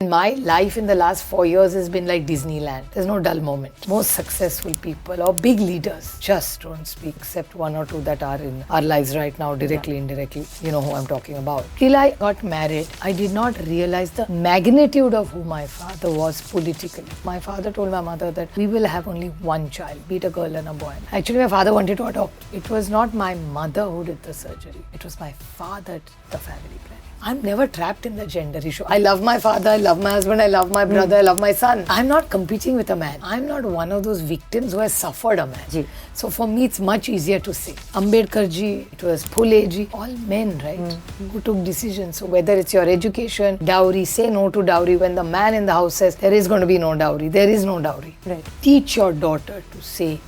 My life in the last 4 years has been like Disneyland. There's no dull moment. Most successful people or big leaders just don't speak, except one or two that are in our lives right now, directly, indirectly. You know who I'm talking about. Till I got married, I did not realize the magnitude of who my father was politically. My father told my mother that we will have only one child, be it a girl and a boy. Actually, my father wanted to adopt. It was not my mother who did the surgery. It was my father did the family planning. I'm never trapped in the gender issue. I love my father, I love my husband, I love my brother, I love my son. I'm not competing with a man. I'm not one of those victims who has suffered a man. Ji. So for me, it's much easier to say. Ambedkar ji, it was Phule ji, all men, right, who took decisions. So whether it's your education, dowry, say no to dowry. When the man in the house says, there is going to be no dowry, there is no dowry. Right. Teach your daughter to say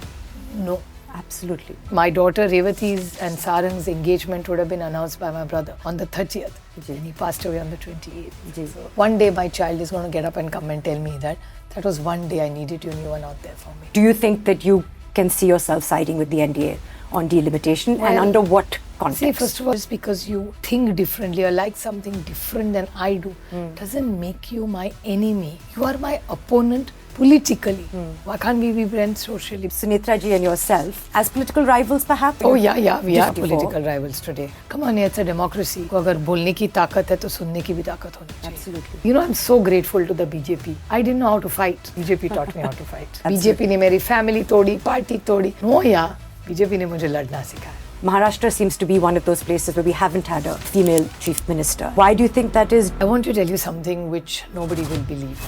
no. Absolutely. My daughter Revati's and Sarang's engagement would have been announced by my brother on the 30th. And he passed away on the 28th. So one day my child is going to get up and come and tell me that was one day I needed you and you were not there for me. Do you think that you can see yourself siding with the NDA on delimitation, and under what context? See, first of all, just because you think differently or like something different than I do doesn't make you my enemy. You are my opponent politically. Why can't we be friends socially? Sunetra ji and yourself, as political rivals perhaps? Oh yeah, we are political rivals today. Come on, it's a democracy. अगर बोलने की ताकत है तो सुनने की भी ताकत होनी चाहिए. Absolutely. You know, I'm so grateful to the BJP. I didn't know how to fight. BJP taught me how to fight. BJP ने मेरी family तोड़ी, party तोड़ी. No यार, BJP ने मुझे लड़ना सिखाया. Maharashtra seems to be one of those places where we haven't had a female chief minister. Why do you think that is? I want to tell you something which nobody will believe.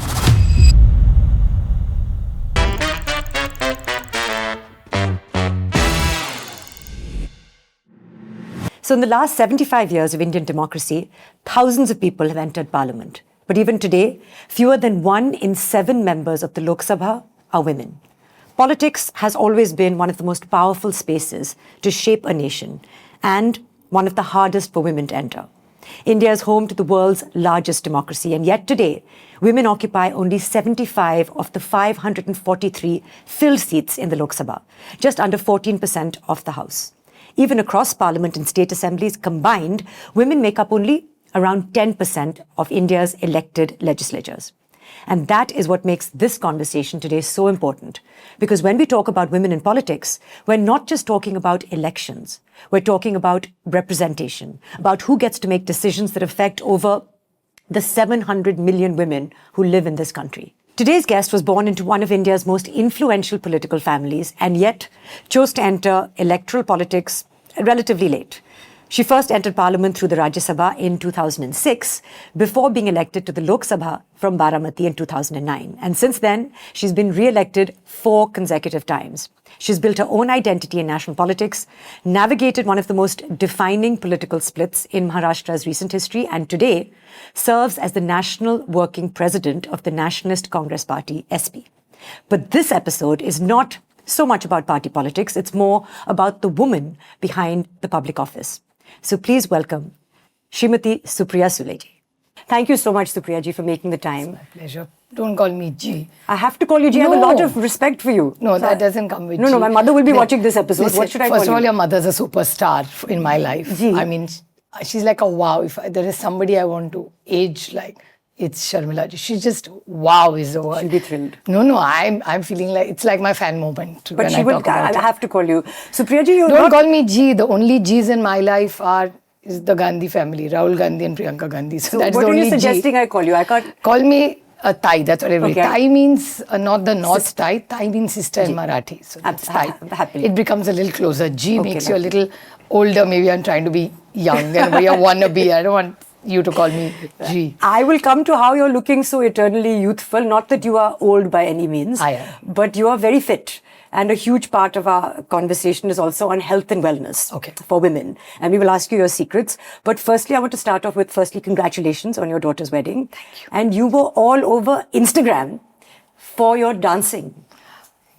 So in the last 75 years of Indian democracy, thousands of people have entered parliament. But even today, fewer than 1 in 7 members of the Lok Sabha are women. Politics has always been one of the most powerful spaces to shape a nation, and one of the hardest for women to enter. India is home to the world's largest democracy, and yet today, women occupy only 75 of the 543 filled seats in the Lok Sabha, just under 14% of the House. Even across Parliament and state assemblies combined, women make up only around 10% of India's elected legislatures. And that is what makes this conversation today so important. Because when we talk about women in politics, we're not just talking about elections. We're talking about representation, about who gets to make decisions that affect over the 700 million women who live in this country. Today's guest was born into one of India's most influential political families and yet chose to enter electoral politics relatively late. She first entered parliament through the Rajya Sabha in 2006 before being elected to the Lok Sabha from Baramati in 2009. And since then, she's been re-elected 4 consecutive times. She's built her own identity in national politics, navigated one of the most defining political splits in Maharashtra's recent history, and today serves as the national working president of the Nationalist Congress Party, SP. But this episode is not so much about party politics. It's more about the woman behind the public office. So please welcome Srimati Supriya Sule Ji. Thank you so much, Supriya Ji, for making the time. It's my pleasure. Don't call me Ji. I have to call you Ji. No. I have a lot of respect for you. No, that doesn't come with Ji. No, my mother will be watching this episode. Listen, what should I call you? First of all, your mother's a superstar in my life. Ji. I mean, she's like a wow. If there is somebody I want to age like, it's Sharmila Ji. She's just wow is the word. She'll be thrilled. No, I'm feeling like it's like my fan moment. But she will. I have to call you Supriya Ji. Don't call me Ji. The only G's in my life is the Gandhi family, Rahul Gandhi and Priyanka Gandhi. So that's what the are only you suggesting I call you? I can't. Call me a Thai. That's what everybody. Okay. Thai means not the North Thai. Thai means sister in Marathi. So that's Thai. Happily. It becomes a little closer. G makes you a little older. Maybe I'm trying to be young and we are wannabe. I don't want you to call me G. I will come to how you're looking so eternally youthful. Not that you are old by any means. I am. But you are very fit. And a huge part of our conversation is also on health and wellness for women. And we will ask you your secrets. But firstly, I want to start off with, congratulations on your daughter's wedding. Thank you. And you were all over Instagram for your dancing.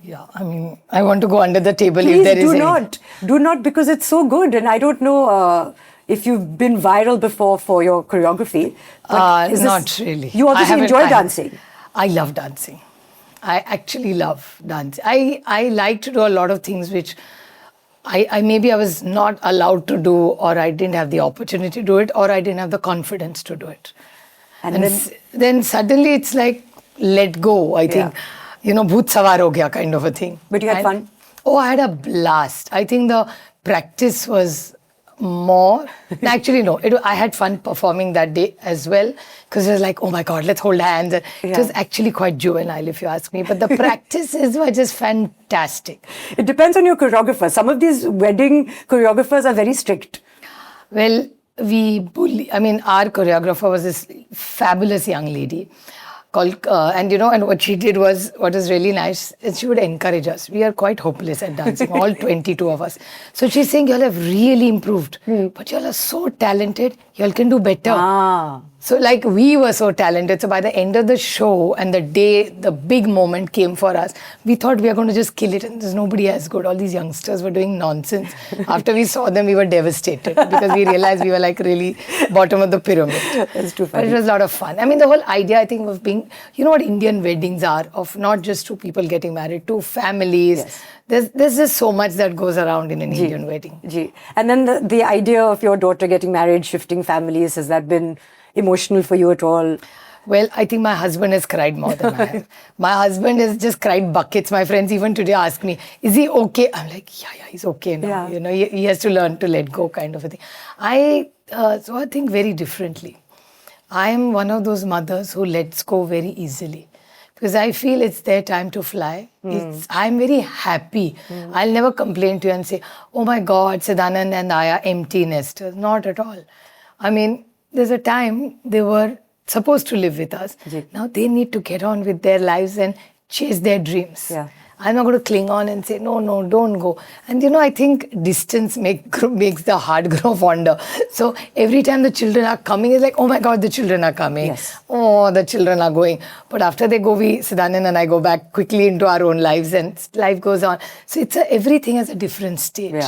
Yeah, I mean, I want to go under the table Please if there is do not, because it's so good. And I don't know if you've been viral before for your choreography. Not really. You obviously enjoy dancing. I love dancing. I actually love dance. I like to do a lot of things which maybe I was not allowed to do, or I didn't have the opportunity to do it, or I didn't have the confidence to do it. And then suddenly it's like, let go, I think. Bhoot sawar ho gaya kind of a thing. But you had fun? Oh, I had a blast. I think the practice was more. Actually, no. I had fun performing that day as well, because it was like, oh my God, let's hold hands. It was actually quite juvenile, if you ask me. But the practices were just fantastic. It depends on your choreographer. Some of these wedding choreographers are very strict. Well, our choreographer was this fabulous young lady called, and what she did was, what was really nice, is she would encourage us. We are quite hopeless at dancing, all 22 of us. So she's saying, you all have really improved, but you all are so talented, you all can do better. So like we were so talented. So by the end of the show and the day, the big moment came for us, we thought we are going to just kill it and there's nobody as good. All these youngsters were doing nonsense. After we saw them, we were devastated because we realized we were like really bottom of the pyramid. That's too funny. But it was a lot of fun. I mean, the whole idea, I think, of being, you know what Indian weddings are, of not just two people getting married, two families. Yes. There's just so much that goes around in an Indian wedding. And then the idea of your daughter getting married, shifting families, has that been emotional for you at all? Well, I think my husband has cried more than I have. My husband has just cried buckets. My friends even today ask me, is he okay? I'm like, yeah, he's okay now. He has to learn to let go, kind of a thing. So I think very differently. I am one of those mothers who lets go very easily, because I feel it's their time to fly. I'm very happy. I'll never complain to you and say, oh my God, Siddhanand and I are empty nesters. Not at all. I mean, there's a time they were supposed to live with us. Now they need to get on with their lives and chase their dreams. I'm not going to cling on and say, no, don't go. And I think distance makes the heart grow fonder. So every time the children are coming, it's like, oh my God, the children are coming. Yes. Oh, the children are going. But after they go, Siddhanand and I go back quickly into our own lives and life goes on. So everything has a different stage.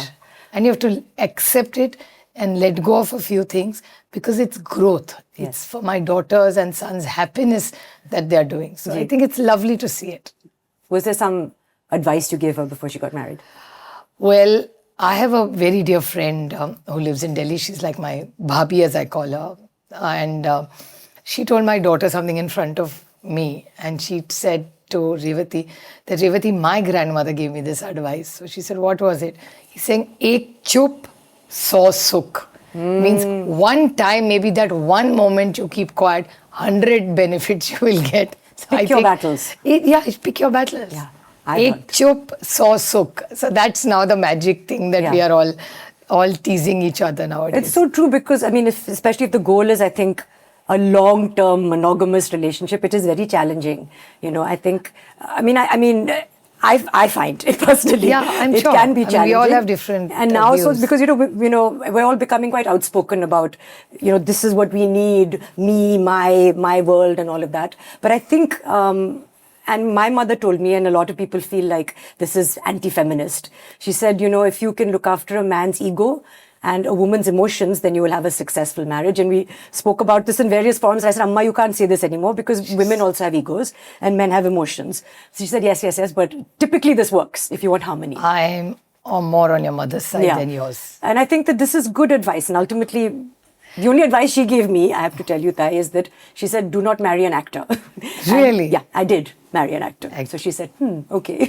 And you have to accept it and let go of a few things, because it's growth. It's for my daughters and sons' happiness that they're doing. So I think it's lovely to see it. Was there some advice you gave her before she got married? Well, I have a very dear friend who lives in Delhi. She's like my bhabhi, as I call her. And she told my daughter something in front of me. And she said to Revati that, Revati, my grandmother gave me this advice. So she said, what was it? He's saying, ek chup, so sukh. Means one time, maybe that one moment you keep quiet, 100 benefits you will get. So pick your battles. Pick your battles. Ek chup, so sukh. So that's now the magic thing that we are all teasing each other nowadays. It's so true, because, I mean, especially if the goal is, I think, a long-term monogamous relationship, it is very challenging. I think, I find it personally. I'm it sure. Can be challenging. We all have different and now, views. so because we're all becoming quite outspoken about this is what we need, me, my world, and all of that. But I think, and my mother told me, and a lot of people feel like this is anti-feminist. She said, if you can look after a man's ego and a woman's emotions, then you will have a successful marriage. And we spoke about this in various forms. I said, Amma, you can't say this anymore, because women also have egos and men have emotions. So she said, yes, but typically this works if you want harmony. I'm more on your mother's side than yours. And I think that this is good advice. And ultimately, the only advice she gave me, I have to tell you, Thai, is that she said, do not marry an actor. Really? And, I did marry an actor. So she said, okay.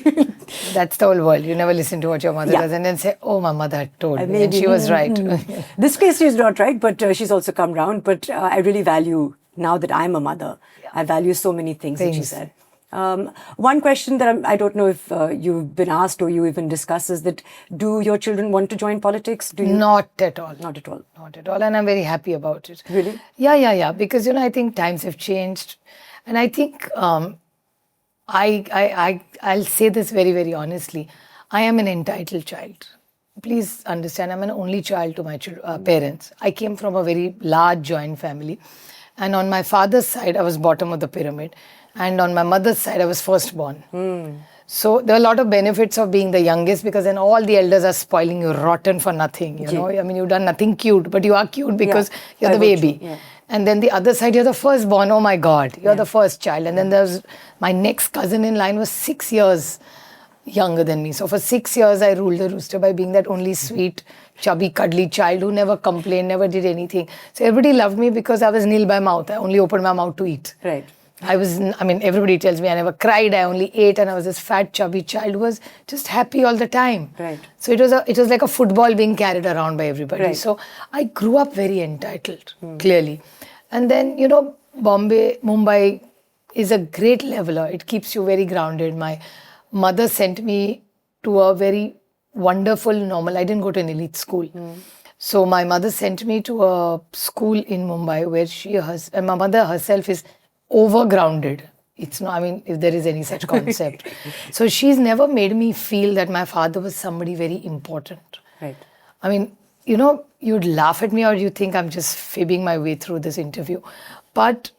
That's the whole world. You never listen to what your mother does and then say, oh, my mother had told me. And she was right. This case she's not right, but she's also come round. But I really value, now that I'm a mother, I value so many things that she said. One question that I don't know if you've been asked or you even discuss is that, do your children want to join politics? Do you? Not at all. Not at all. Not at all. And I'm very happy about it. Really? Yeah. Because, I think times have changed. And I think I'll say this very, very honestly. I am an entitled child. Please understand, I'm an only child to my parents. I came from a very large joint family. And on my father's side, I was bottom of the pyramid. And on my mother's side, I was firstborn. So there are a lot of benefits of being the youngest, because then all the elders are spoiling you rotten for nothing. I mean, you've done nothing cute, but you are cute because you're the baby. And then the other side, you're the firstborn. Oh my God, you're the first child. And then there's my next cousin in line was 6 years younger than me. So for 6 years, I ruled the rooster by being that only sweet, chubby, cuddly child who never complained, never did anything. So everybody loved me because I was nil by mouth. I only opened my mouth to eat. Right. Everybody tells me I never cried, I only ate, and I was this fat, chubby child who was just happy all the time. Right. So it was like a football being carried around by everybody. Right. So I grew up very entitled, clearly. And then, Bombay, Mumbai is a great leveler. It keeps you very grounded. My mother sent me to a very wonderful, normal, I didn't go to an elite school. So my mother sent me to a school in Mumbai where and my mother herself is overgrounded. It's not, if there is any such concept. So she's never made me feel that my father was somebody very important. Right. You'd laugh at me or you think I'm just fibbing my way through this interview. But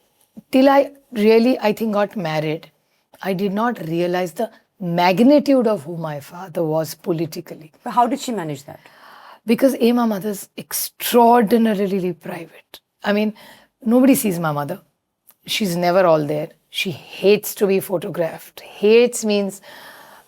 till I really, I think, got married, I did not realize the magnitude of who my father was politically. But how did she manage that? Because my mother's extraordinarily private. Nobody sees my mother. She's never all there. She hates to be photographed. Hates means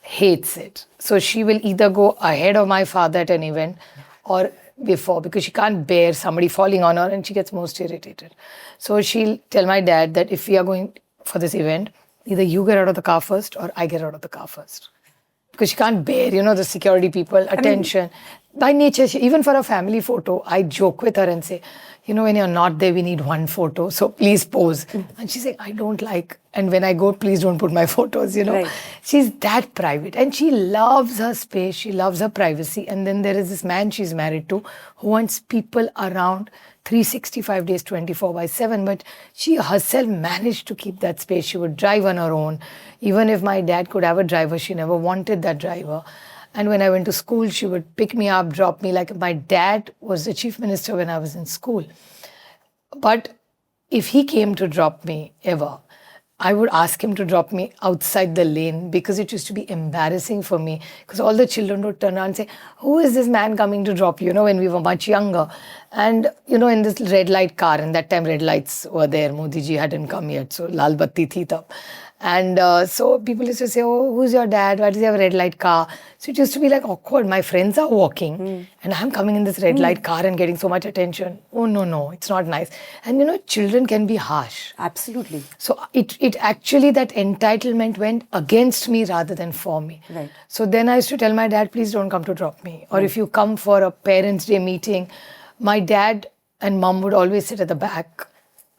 hates it. So she will either go ahead of my father at an event or before, because she can't bear somebody falling on her and she gets most irritated. So she'll tell my dad that if we are going for this event, either you get out of the car first or I get out of the car first. Because she can't bear, the security people, attention. By nature, even for a family photo, I joke with her and say, when you're not there, we need one photo. So please pose. And she's like, I don't like. And when I go, please don't put my photos, Right. She's that private. And she loves her space. She loves her privacy. And then there is this man she's married to who wants people around 365 days, 24/7. But she herself managed to keep that space. She would drive on her own. Even if my dad could have a driver, she never wanted that driver. And when I went to school, she would pick me up, drop me. Like my dad was the chief minister when I was in school. But if he came to drop me ever, I would ask him to drop me outside the lane because it used to be embarrassing for me because all the children would turn around and say, who is this man coming to drop you? When we were much younger. And, in this red light car, and that time red lights were there. Modi ji hadn't come yet. So lal batti thi tab. And so people used to say, oh, who's your dad? Why does he have a red light car? So it used to be like awkward. My friends are walking and I'm coming in this red light car and getting so much attention. Oh, no, it's not nice. And children can be harsh. Absolutely. So it actually, that entitlement went against me rather than for me. Right. So then I used to tell my dad, please don't come to drop me. Or if you come for a parents' day meeting, my dad and mom would always sit at the back.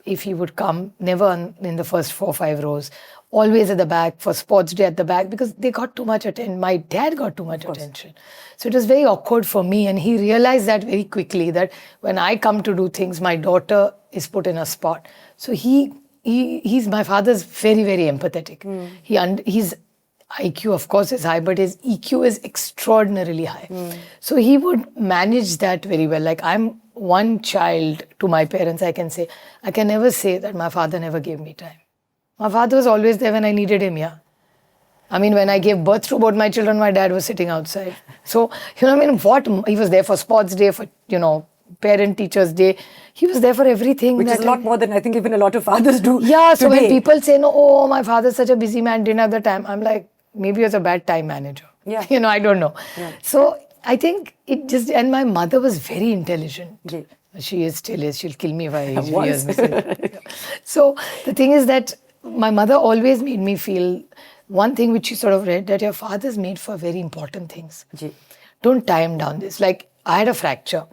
If he would come, never in the first 4 or 5 rows, always at the back, for sports day at the back, because they got too much attention. My dad got too much attention. So it was very awkward for me, and he realized that very quickly, that when I come to do things, my daughter is put in a spot. So he's my father's very, very empathetic. His IQ, of course, is high, but his EQ is extraordinarily high. So he would manage that very well. Like, I'm one child to my parents, I can never say that my father never gave me time. My father was always there when I needed him, yeah. When I gave birth to both my children, my dad was sitting outside. So, he was there for sports day, for, parent teachers day. He was there for everything. Which is a lot more than I think even a lot of fathers do. Yeah, so today. when people say, my father's such a busy man, didn't have the time, I'm like, maybe he was a bad time manager. Yeah. I don't know. Yeah. So I think and my mother was very intelligent. Yeah. She still is. She'll kill me if I age years missing. So the thing is that my mother always made me feel one thing which she sort of read, that your father's made for very important things. Yeah. Don't tie him down this. Like, I had a fracture.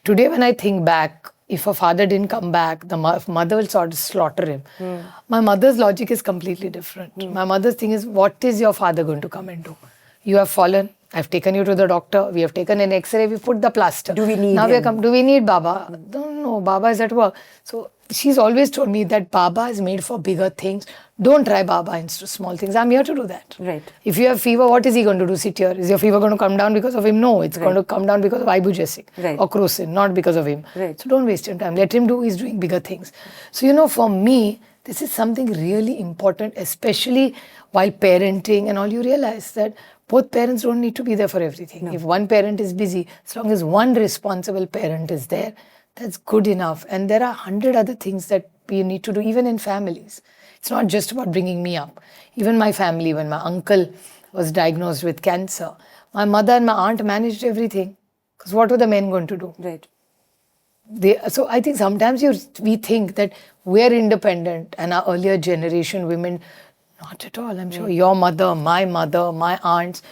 Today when I think back, if a father didn't come back, the mother will sort of slaughter him. My mother's logic is completely different. My mother's thing is, what is your father going to come and do? You have fallen. I've taken you to the doctor. We have taken an X-ray. We put the plaster. Do we need now him? Do we need Baba? No, Baba is at work. So she's always told me that Baba is made for bigger things. Don't try Baba into small things. I'm here to do that. Right. If you have fever, what is he going to do? Sit here. Is your fever going to come down because of him? No, it's going to come down because of ibugesic or crocin, not because of him. Right. So don't waste your time. Let him do. He's doing bigger things. So, for me, this is something really important, especially while parenting and all. You realize that both parents don't need to be there for everything. No. If one parent is busy, as long as one responsible parent is there, that's good enough. And there are 100 other things that we need to do, even in families. It's not just about bringing me up. Even my family, when my uncle was diagnosed with cancer. My mother and my aunt managed everything. Because what were the men going to do? Right. So I think sometimes we think that we're independent and our earlier generation women, not at all. I'm sure your mother, my aunts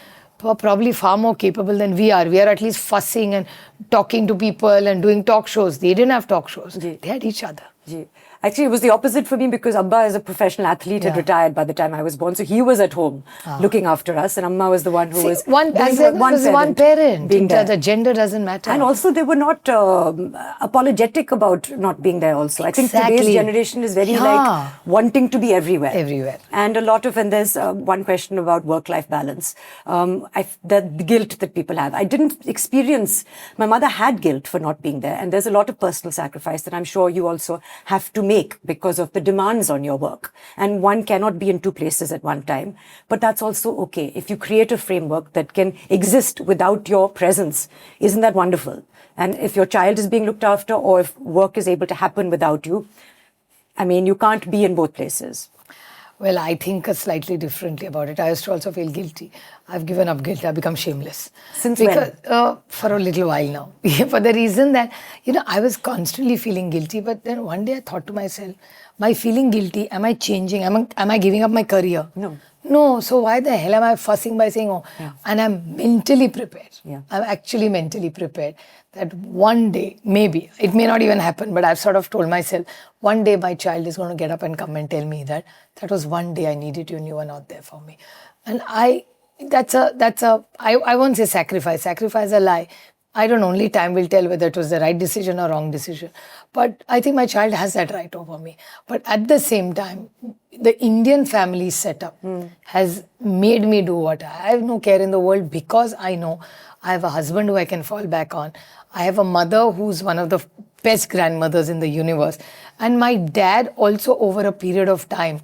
were probably far more capable than we are. We are at least fussing and talking to people and doing talk shows. They didn't have talk shows. Ji. They had each other. Ji. Actually, it was the opposite for me because Abba, as a professional athlete, had retired by the time I was born. So he was at home looking after us, and Amma was the one who was one parent. being there. The gender doesn't matter. And also, they were not apologetic about not being there. Also, I think today's generation is very like wanting to be everywhere. Everywhere. And a lot of, and there's one question about work-life balance. The guilt that people have. I didn't experience. My mother had guilt for not being there, and there's a lot of personal sacrifice that I'm sure you also have to make because of the demands on your work. And one cannot be in two places at one time. But that's also okay. If you create a framework that can exist without your presence, isn't that wonderful? And if your child is being looked after or if work is able to happen without you, I mean, you can't be in both places. Well, I think slightly differently about it. I used to also feel guilty. I've given up guilt. I've become shameless. Since when? For a little while now. For the reason that, I was constantly feeling guilty. But then one day I thought to myself, by feeling guilty, am I changing? Am I giving up my career? No. So why the hell am I fussing by saying, And I'm mentally prepared. I'm actually mentally prepared that one day, maybe, it may not even happen, but I've sort of told myself, one day my child is going to get up and come and tell me that was one day I needed you and you were not there for me. And I won't say sacrifice. Sacrifice is a lie. I don't know, only time will tell whether it was the right decision or wrong decision. But I think my child has that right over me. But at the same time, the Indian family setup has made me do what I have no care in the world because I know I have a husband who I can fall back on. I have a mother who's one of the best grandmothers in the universe. And my dad also over a period of time,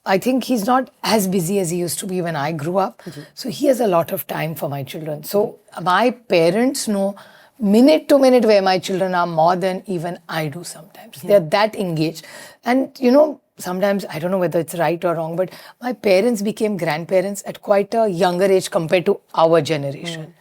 I think he's not as busy as he used to be when I grew up. So he has a lot of time for my children. So my parents know minute to minute where my children are more than even I do sometimes. They're that engaged. And sometimes, I don't know whether it's right or wrong, but my parents became grandparents at quite a younger age compared to our generation.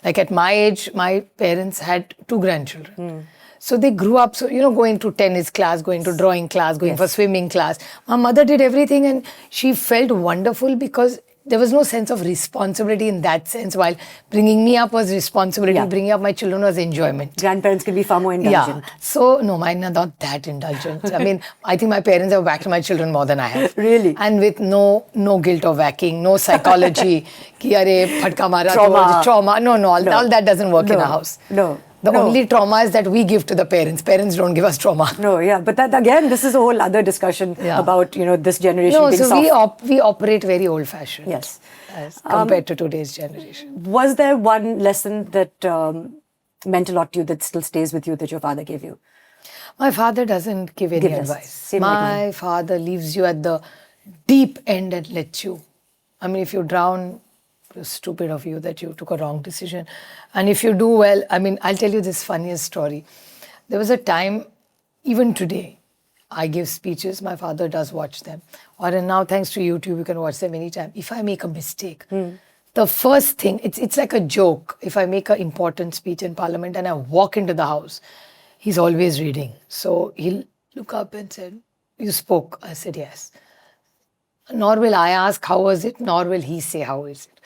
Like at my age, my parents had 2 grandchildren. So they grew up, going to tennis class, going to drawing class, going for swimming class. My mother did everything and she felt wonderful because there was no sense of responsibility in that sense. While bringing me up was responsibility, bringing up my children was enjoyment. Grandparents can be far more indulgent. So, no, mine are not that indulgent. I mean, I think my parents have whacked my children more than I have. Really? And with no guilt of whacking, no psychology, ki are, phatka mara, trauma. No, all that doesn't work in a house. The only trauma is that we give to the parents. Parents don't give us trauma. But that again, this is a whole other discussion about, this generation being soft. So we operate very old-fashioned. Yes. As compared to today's generation. Was there one lesson that meant a lot to you that still stays with you that your father gave you? My father doesn't give any advice. My father leaves you at the deep end and lets you. I mean, if you drown, it's stupid of you that you took a wrong decision. And if you do well, I mean, I'll tell you this funniest story. There was a time, even today, I give speeches, my father does watch them. Or now, thanks to YouTube, you can watch them anytime. If I make a mistake, the first thing, it's like a joke. If I make an important speech in Parliament and I walk into the house, he's always reading. So he'll look up and say, "You spoke." I said, "Yes." Nor will I ask, "How was it?" Nor will he say, "How is it?"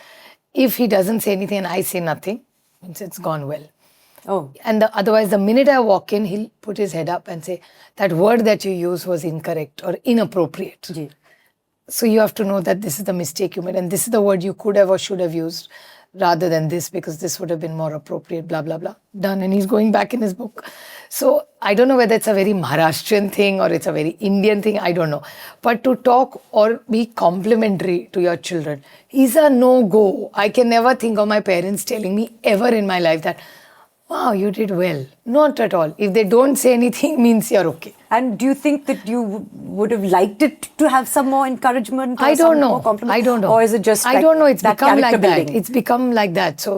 If he doesn't say anything and I say nothing, means it's gone well. And otherwise, the minute I walk in, he'll put his head up and say, "That word that you used was incorrect or inappropriate." So you have to know that this is the mistake you made and this is the word you could have or should have used rather than this because this would have been more appropriate, blah, blah, blah. Done. And he's going back in his book. So I don't know whether it's a very Maharashtrian thing or it's a very Indian thing. I don't know. But to talk or be complimentary to your children is a no-go. I can never think of my parents telling me ever in my life that, "Wow, you did well." Not at all. If they don't say anything, means you're okay. And do you think that you would have liked it to have some more encouragement? I don't know. I don't know. Or is it just I don't know. It's become like building? that. It's become like that. So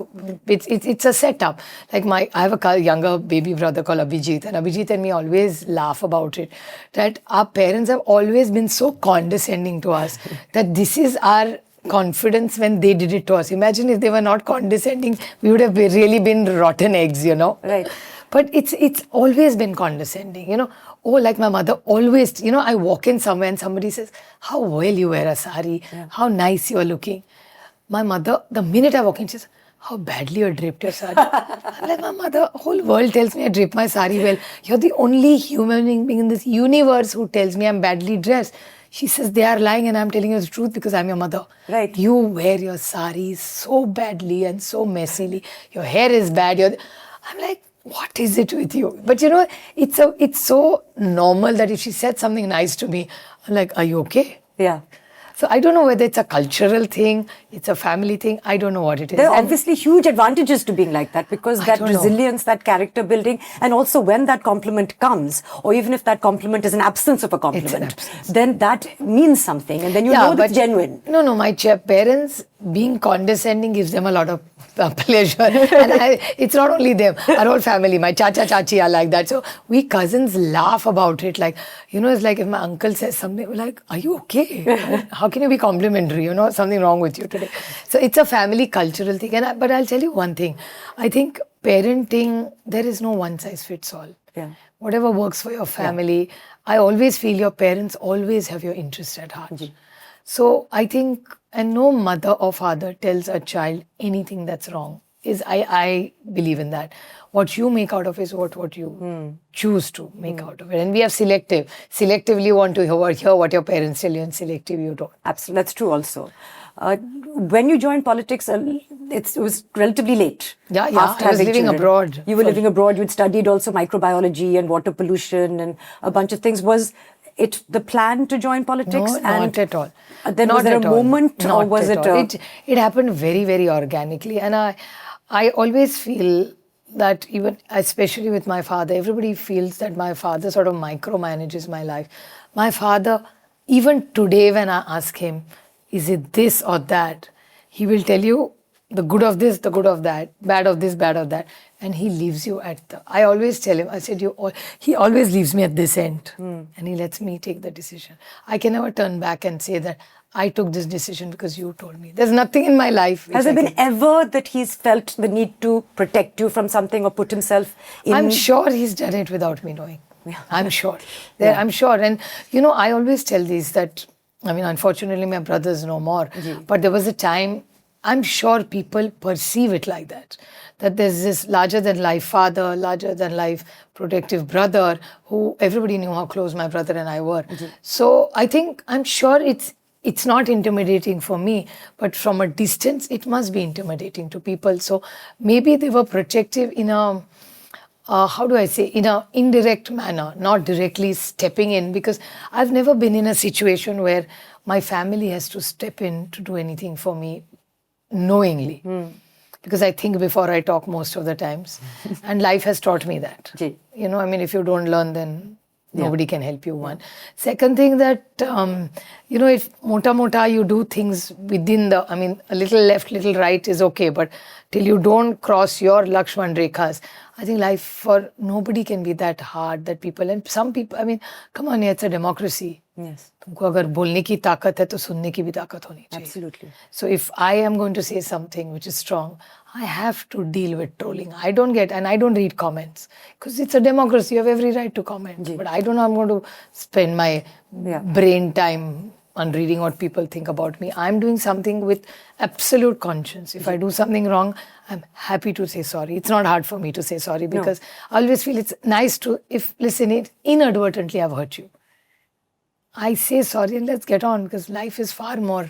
it's a setup. Like I have a younger baby brother called Ajit, and Ajit and me always laugh about it. That our parents have always been so condescending to us that this is our confidence when they did it to us. Imagine if they were not condescending, we would have really been rotten eggs, Right. But it's always been condescending, Oh, like my mother always, I walk in somewhere and somebody says, how well you wear a sari, how nice you are looking. My mother, the minute I walk in, she says, how badly you draped your sari. I'm like, my mother, whole world tells me I drape my sari well. You're the only human being in this universe who tells me I'm badly dressed. She says, they are lying and I'm telling you the truth because I'm your mother. Right. You wear your saris so badly and so messily. Your hair is bad. I'm like, what is it with you? But it's so normal that if she said something nice to me, I'm like, are you okay? Yeah. So I don't know whether it's a cultural thing, it's a family thing. I don't know what it is. There are obviously huge advantages to being like that because that resilience, that character building, and also when that compliment comes, or even if that compliment is an absence of a compliment, then that means something, and then you know it's genuine. No, my parents being condescending gives them a lot of pleasure. And it's not only them, our whole family, my chacha, chachi are like that. So we cousins laugh about it. Like, it's like if my uncle says something, we're like, are you okay? How can you be complimentary? Something wrong with you today. So it's a family cultural thing. But I'll tell you one thing. I think parenting, there is no one size fits all. Yeah. Whatever works for your family. Yeah. I always feel your parents always have your interest at heart. Mm-hmm. So I think, and no mother or father tells a child anything that's wrong. I believe in that. What you make out of is what you choose to make out of it. And we have selectively want to hear what your parents tell you, and selective you don't. Absolutely, that's true also. When you joined politics, it was relatively late. Yeah, I was living abroad. You were living abroad. You'd studied also microbiology and water pollution and a bunch of things. Was it the plan to join politics? No, not at all. Then was there a moment, or was it? It happened very, very organically, and I always feel that even, especially with my father, everybody feels that my father sort of micromanages my life. My father, even today when I ask him, is it this or that? He will tell you the good of this, the good of that, bad of this, bad of that. And he leaves you I always tell him, I said, he always leaves me at this end. And he lets me take the decision. I can never turn back and say that I took this decision because you told me. There's nothing in my life. Has there been ever that he's felt the need to protect you from something or put himself in? I'm sure he's done it without me knowing. Yeah. I'm sure. I'm sure. And, I always tell these that, unfortunately, my brother's no more. But there was a time, I'm sure people perceive it like that. That there's this larger-than-life father, larger-than-life protective brother, who everybody knew how close my brother and I were. So I'm sure it's not intimidating for me, but from a distance, it must be intimidating to people. So maybe they were protective in a, in an indirect manner, not directly stepping in, because I've never been in a situation where my family has to step in to do anything for me knowingly. Because I think before I talk most of the times. And life has taught me that. If you don't learn, then nobody can help you, one. Second thing that, if mota you do things within a little left, little right is okay, but till you don't cross your Lakshman Rekhas, I think life for nobody can be that hard that people, and some people, come on, it's a democracy. Yes. तुमको अगर बोलने की ताकत है तो सुनने की भी ताकत होनी चाहिए. Absolutely. So if I am going to say something which is strong, I have to deal with trolling. I don't read comments because it's a democracy. You have every right to comment. But I don't know, I'm going to spend my brain time on reading what people think about me. I'm doing something with absolute conscience. If I do something wrong, I'm happy to say sorry. It's not hard for me to say sorry because I always feel it's nice to, inadvertently I've hurt you, I say sorry and let's get on, because life is far more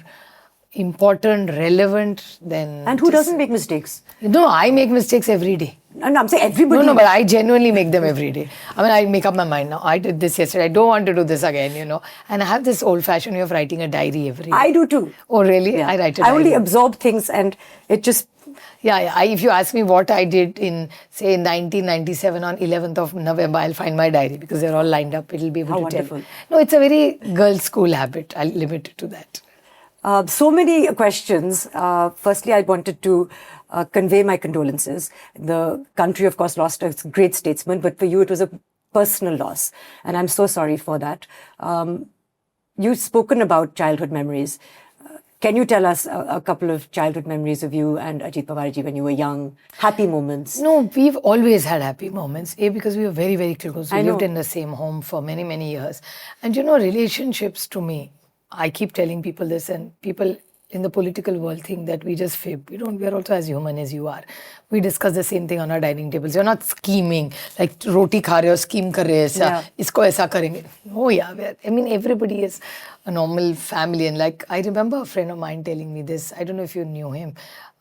important, relevant than... And who doesn't make mistakes? No, I make mistakes every day. No, I'm saying everybody... No, but I genuinely make them every day. I make up my mind now. I did this yesterday. I don't want to do this again, And I have this old-fashioned way of writing a diary every day. I do too. Oh, really? Yeah. I write a diary. I only absorb things and it just... If you ask me what I did in, say, 1997 on 11th of November, I'll find my diary because they're all lined up. It'll be able to tell. No, it's a very girls' school habit. I'll limit it to that. So many questions. Firstly, I wanted to convey my condolences. The country, of course, lost a great statesman, but for you, it was a personal loss. And I'm so sorry for that. You've spoken about childhood memories. Can you tell us a couple of childhood memories of you and Ajit Pawar Ji when you were young? Happy moments? No, we've always had happy moments. Because we were very, very close. We I lived know. in the same home for many, many years. And relationships to me, I keep telling people this, and people in the political world think that we just fib. We don't. We are also as human as you are. We discuss the same thing on our dining tables. You're not scheming, like roti kha rahe ho, scheme kar rahe hai, Yeah. isko aisa karenge. No, yeah. Everybody is a normal family. And like, I remember a friend of mine telling me this. I don't know if you knew him.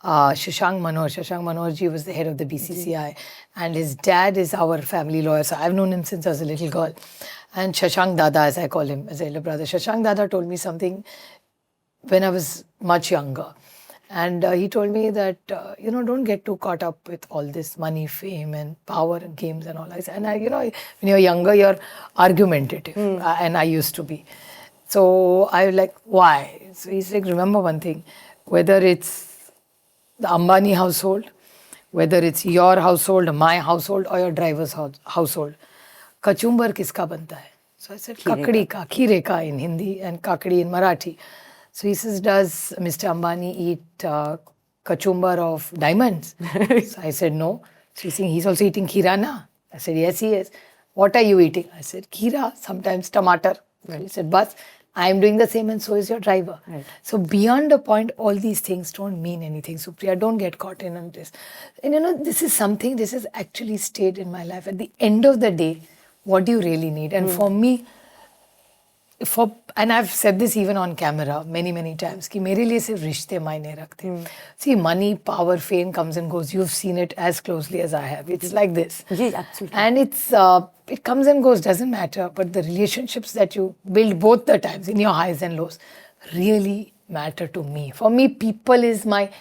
Shashank Manohar Ji was the head of the BCCI, and his dad is our family lawyer. So I've known him since I was a little girl. And Shashank Dada, as I call him, as a elder brother. Shashank Dada told me something when I was much younger. And he told me that, don't get too caught up with all this money, fame, and power and games and all that. And, when you're younger, you're argumentative. And I used to be. So I was like, why? So he's like, remember one thing, whether it's the Ambani household, whether it's your household, my household, or your driver's household, kachumbar kiska banta hai? So I said, kakdi ka, khire ka in Hindi and kakdi in Marathi. So he says, does Mr. Ambani eat kachumbar of diamonds? So I said, no. So he's also eating kheera na? I said, yes, he is. What are you eating? I said, kheera, sometimes tomato. Right. He said, but I am doing the same and so is your driver. Right. So beyond a point, all these things don't mean anything. Supriya, don't get caught in on this. And this has actually stayed in my life. At the end of the day, what do you really need? And for me, and I've said this even on camera many, many times, कि मेरे लिए सिर्फ रिश्ते मायने रखते. See, money, power, fame comes and goes. You've seen it as closely as I have. It's like this. Yes, absolutely. And it comes and goes, doesn't matter. But the relationships that you build both the times, in your highs and lows, really matter to me. For me, people is my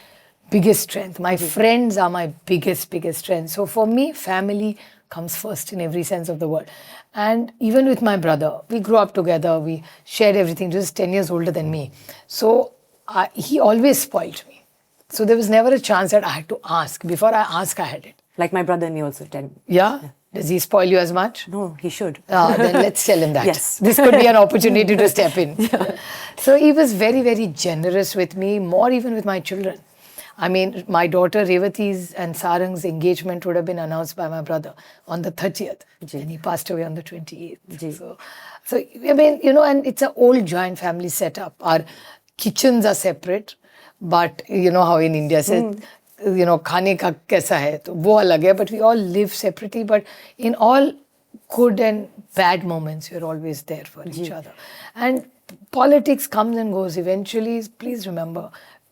biggest strength. My friends are my biggest strength. So for me, family comes first in every sense of the word. And even with my brother, we grew up together, we shared everything, just 10 years older than me. So he always spoiled me. So there was never a chance that I had to ask. Before I asked, I had it. Like my brother and me also. Yeah? Does he spoil you as much? No, he should. Then let's tell him that. Yes. This could be an opportunity to step in. Yeah. So he was very, very generous with me, more even with my children. I mean, my daughter Revati's and Sarang's engagement would have been announced by my brother on the 30th. And he passed away on the 28th. So I mean, and it's an old joint family setup. Our kitchens are separate, but you know how in India says, खाने का कैसा है, तो वो अलग है, but we all live separately, but in all good and bad moments, we're always there for each other. And politics comes and goes. Eventually, please remember,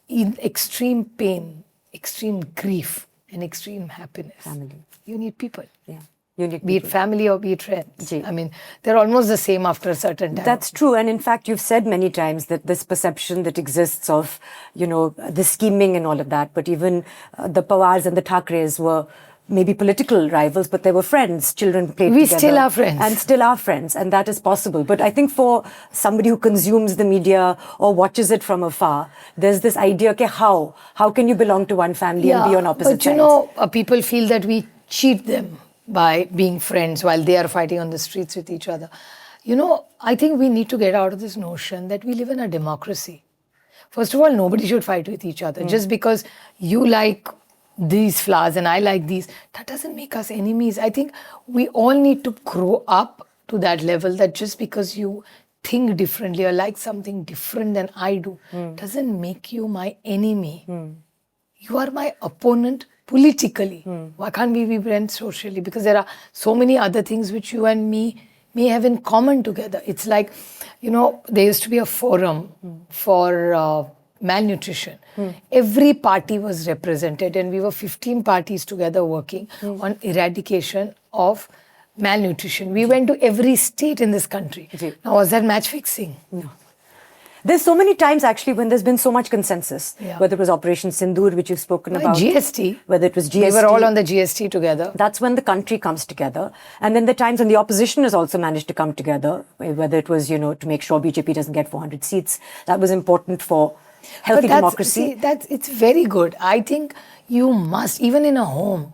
in extreme pain, extreme grief, and extreme happiness, family. You need people. Yeah. You need be people. It family or be it friends. Ji. I mean, they're almost the same after a certain time. That's true. And in fact, you've said many times that this perception that exists of, the scheming and all of that, but even the Pawars and the Thakres were maybe political rivals, but they were friends. Children played we together. Still are friends. And still are friends. And that is possible. But I think for somebody who consumes the media or watches it from afar, there's this idea, okay, how can you belong to one family and be on opposite sides? But people feel that we cheat them by being friends while they are fighting on the streets with each other. I think we need to get out of this notion that we live in a democracy. First of all, nobody should fight with each other. Just because you like these flowers and I like these, that doesn't make us enemies. I think we all need to grow up to that level that just because you think differently or like something different than I do, doesn't make you my enemy. You are my opponent politically. Why can't we be friends socially? Because there are so many other things which you and me may have in common together. It's like, there used to be a forum for malnutrition. Every party was represented and we were 15 parties together working on eradication of malnutrition. We went to every state in this country. Now, was that match fixing? No. There's so many times actually when there's been so much consensus, whether it was Operation Sindoor, which you've spoken about. GST. Whether it was GST. We were all on the GST together. That's when the country comes together. And then the times when the opposition has also managed to come together, whether it was, to make sure BJP doesn't get 400 seats. That was important for healthy democracy. It's very good. I think you must, even in a home,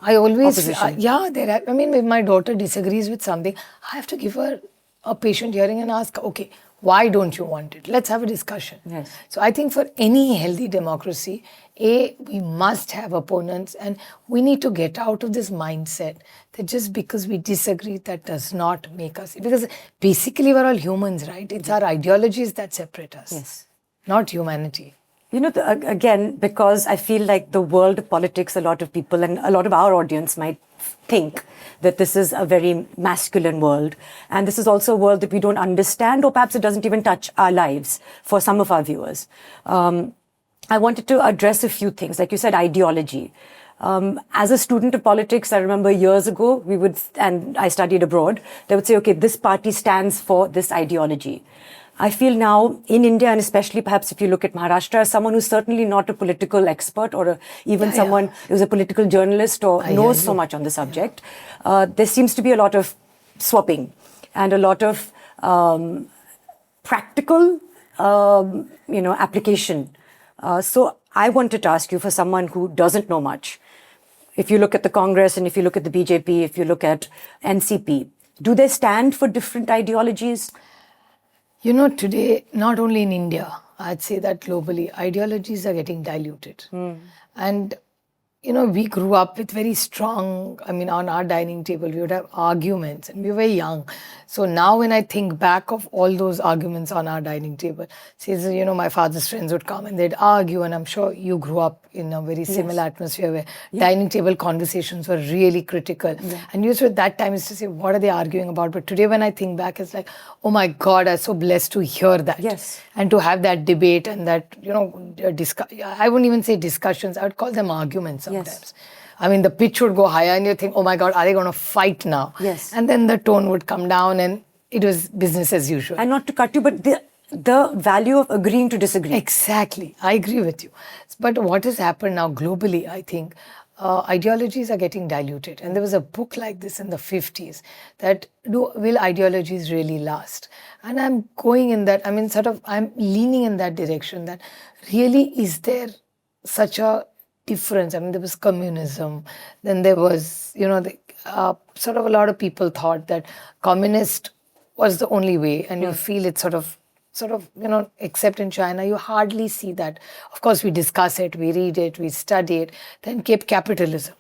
I always, if my daughter disagrees with something, I have to give her a patient hearing and ask, okay, Why don't you want it? Let's have a discussion. Yes. So I think for any healthy democracy, we must have opponents, and we need to get out of this mindset that just because we disagree, that does not make us. Because basically we're all humans, right? It's our ideologies that separate us, Yes. not humanity. You know, again, because I feel like the world of politics, a lot of people and a lot of our audience might think that this is a very masculine world. And this is also a world that we don't understand, or perhaps it doesn't even touch our lives for some of our viewers. I wanted to address a few things. Like you said, ideology. As a student of politics, I remember years ago, and I studied abroad, they would say, okay, this party stands for this ideology. I feel now in India, and especially perhaps if you look at Maharashtra, as someone who's certainly not a political expert or even someone who's a political journalist or knows so much on the subject, there seems to be a lot of swapping and a lot of practical, application. So I wanted to ask you, for someone who doesn't know much, if you look at the Congress and if you look at the BJP, if you look at NCP, do they stand for different ideologies? You know, today, not only in India, I'd say that globally, ideologies are getting diluted. And, you know, we grew up with very strong, on our dining table, we would have arguments, and we were very young. So now when I think back of all those arguments on our dining table, says, my father's friends would come and they'd argue, and I'm sure you grew up in a very similar atmosphere where dining table conversations were really critical. And used to at that time is to say, what are they arguing about? But today when I think back, it's like, oh my God, I'm so blessed to hear that. Yes. And to have that debate and that, I wouldn't even say discussions, I would call them arguments sometimes. Yes. The pitch would go higher and you think, oh my God, are they going to fight now? Yes. And then the tone would come down and it was business as usual. And not to cut you, but the value of agreeing to disagree. Exactly. I agree with you. But what has happened now globally, I think, ideologies are getting diluted. And there was a book like this in the 50s that will ideologies really last? And I'm going in that, I'm leaning in that direction, that really is there such a difference? There was communism, then there was, sort of a lot of people thought that communist was the only way, and you feel it sort of, except in China, you hardly see that. Of course, we discuss it, we read it, we study it. Then came capitalism.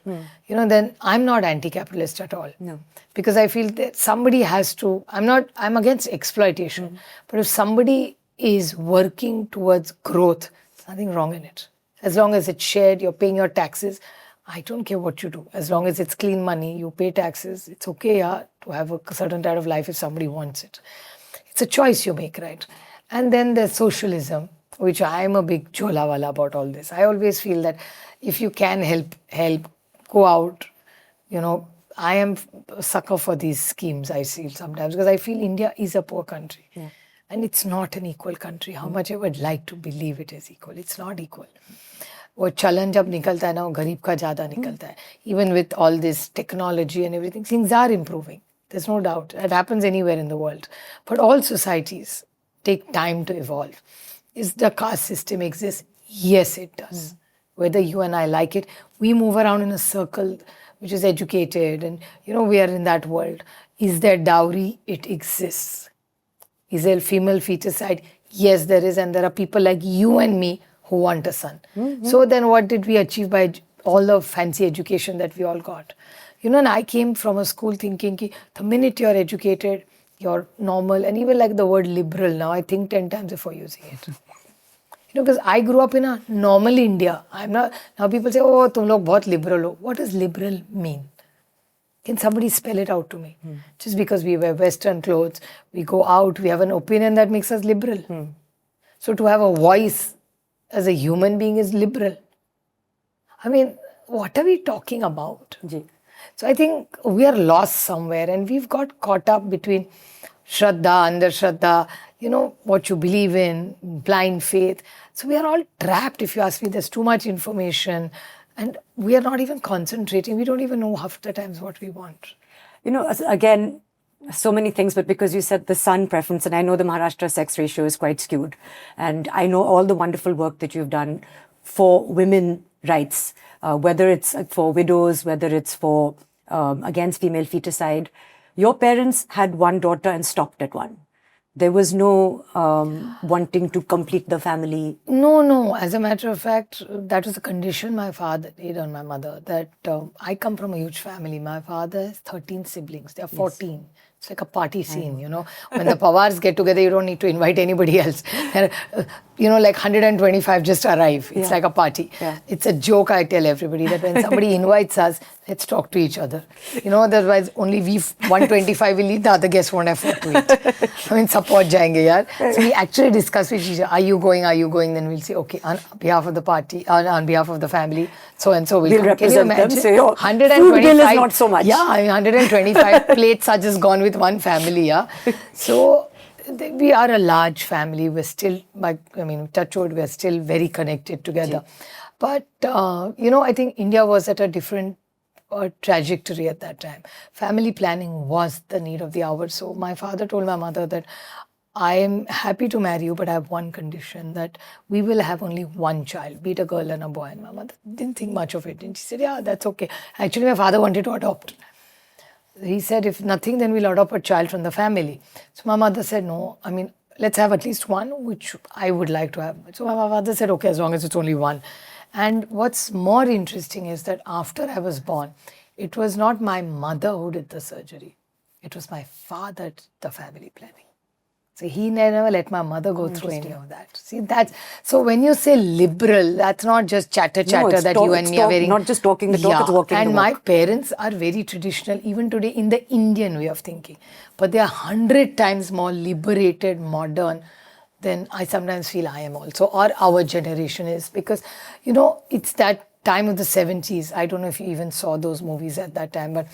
Then I'm not anti-capitalist at all. No. Because I feel that somebody has to, I'm against exploitation. But if somebody is working towards growth, there's nothing wrong in it. As long as it's shared, you're paying your taxes, I don't care what you do. As long as it's clean money, you pay taxes, it's okay to have a certain type of life if somebody wants it. It's a choice you make, right? And then there's socialism, which I am a big jolawala about all this. I always feel that if you can help, go out. I am a sucker for these schemes, I see sometimes, because I feel India is a poor country. Yeah. And it's not an equal country. How much I would like to believe it is equal. It's not equal. वो चलन जब निकलता है ना, वो गरीब का ज़्यादा निकलता है. Even with all this technology and everything, things are improving. There's no doubt. It happens anywhere in the world. But all societies take time to evolve. Is the caste system exist? Yes, it does. Whether you and I like it, we move around in a circle which is educated, and we are in that world. Is there dowry? It exists. Is there female feticide? Yes, there is, and there are people like you and me who want a son. So then what did we achieve by all the fancy education that we all got? And I came from a school thinking ki, the minute you're educated, you're normal, and even like the word liberal now, I think 10 times before using it. Because I grew up in a normal India. Now people say, oh, tum log bahut liberal ho. What does liberal mean? Can somebody spell it out to me? Just because we wear Western clothes, we go out, we have an opinion that makes us liberal. So to have a voice as a human being is liberal. What are we talking about? Ji. So I think we are lost somewhere, and we've got caught up between Shraddha, Andhashraddha, what you believe in, blind faith. So we are all trapped, if you ask me. There's too much information, and we are not even concentrating. We don't even know half the times what we want. Again, so many things, but because you said the son preference, and I know the Maharashtra sex ratio is quite skewed, and I know all the wonderful work that you've done for women rights, whether it's for widows, whether it's for against female feticide. Your parents had one daughter and stopped at one. There was no wanting to complete the family. No. As a matter of fact, that was a condition my father laid on my mother. That I come from a huge family. My father has 13 siblings. There are 14. It's like a party scene, you know. When the Pawars get together, you don't need to invite anybody else. You know, like 125 just arrive. It's like a party. Yeah. It's a joke I tell everybody that when somebody invites us, let's talk to each other. You know, otherwise only we 125 will eat, the other guests won't afford to eat. I mean, support jayenge yaar. So we actually discuss with each other, are you going? Then we'll say, okay, on behalf of the party, on behalf of the family, so and so We'll come. represent them, say, oh, 125, food bill is not so much. Yeah, I mean, 125 plates are just gone with one family, yeah. So we are a large family. We're still, touch wood, we're still very connected together. But, you know, I think India was at a different trajectory at that time. Family planning was the need of the hour. So my father told my mother that I am happy to marry you, but I have one condition, that we will have only one child, be it a girl and a boy. And my mother didn't think much of it. And she said, yeah, that's okay. Actually, my father wanted to adopt. He said, if nothing, then we'll adopt a child from the family. So my mother said, no, I mean, let's have at least one, which I would like to have. So my father said, okay, as long as it's only one. And what's more interesting is that after I was born, it was not my mother who did the surgery. It was my father did the family planning. So he never let my mother go through any of that. See, that's, so when you say liberal, that's not just chatter that you and me are very... Not just talking the talk, it's walking and the my walk. parents are very traditional, even today, in the Indian way of thinking. But they are 100 times more liberated, modern than I sometimes feel I am also, or our generation is. Because, you know, it's that time of the 70s. I don't know if you even saw those movies at that time, but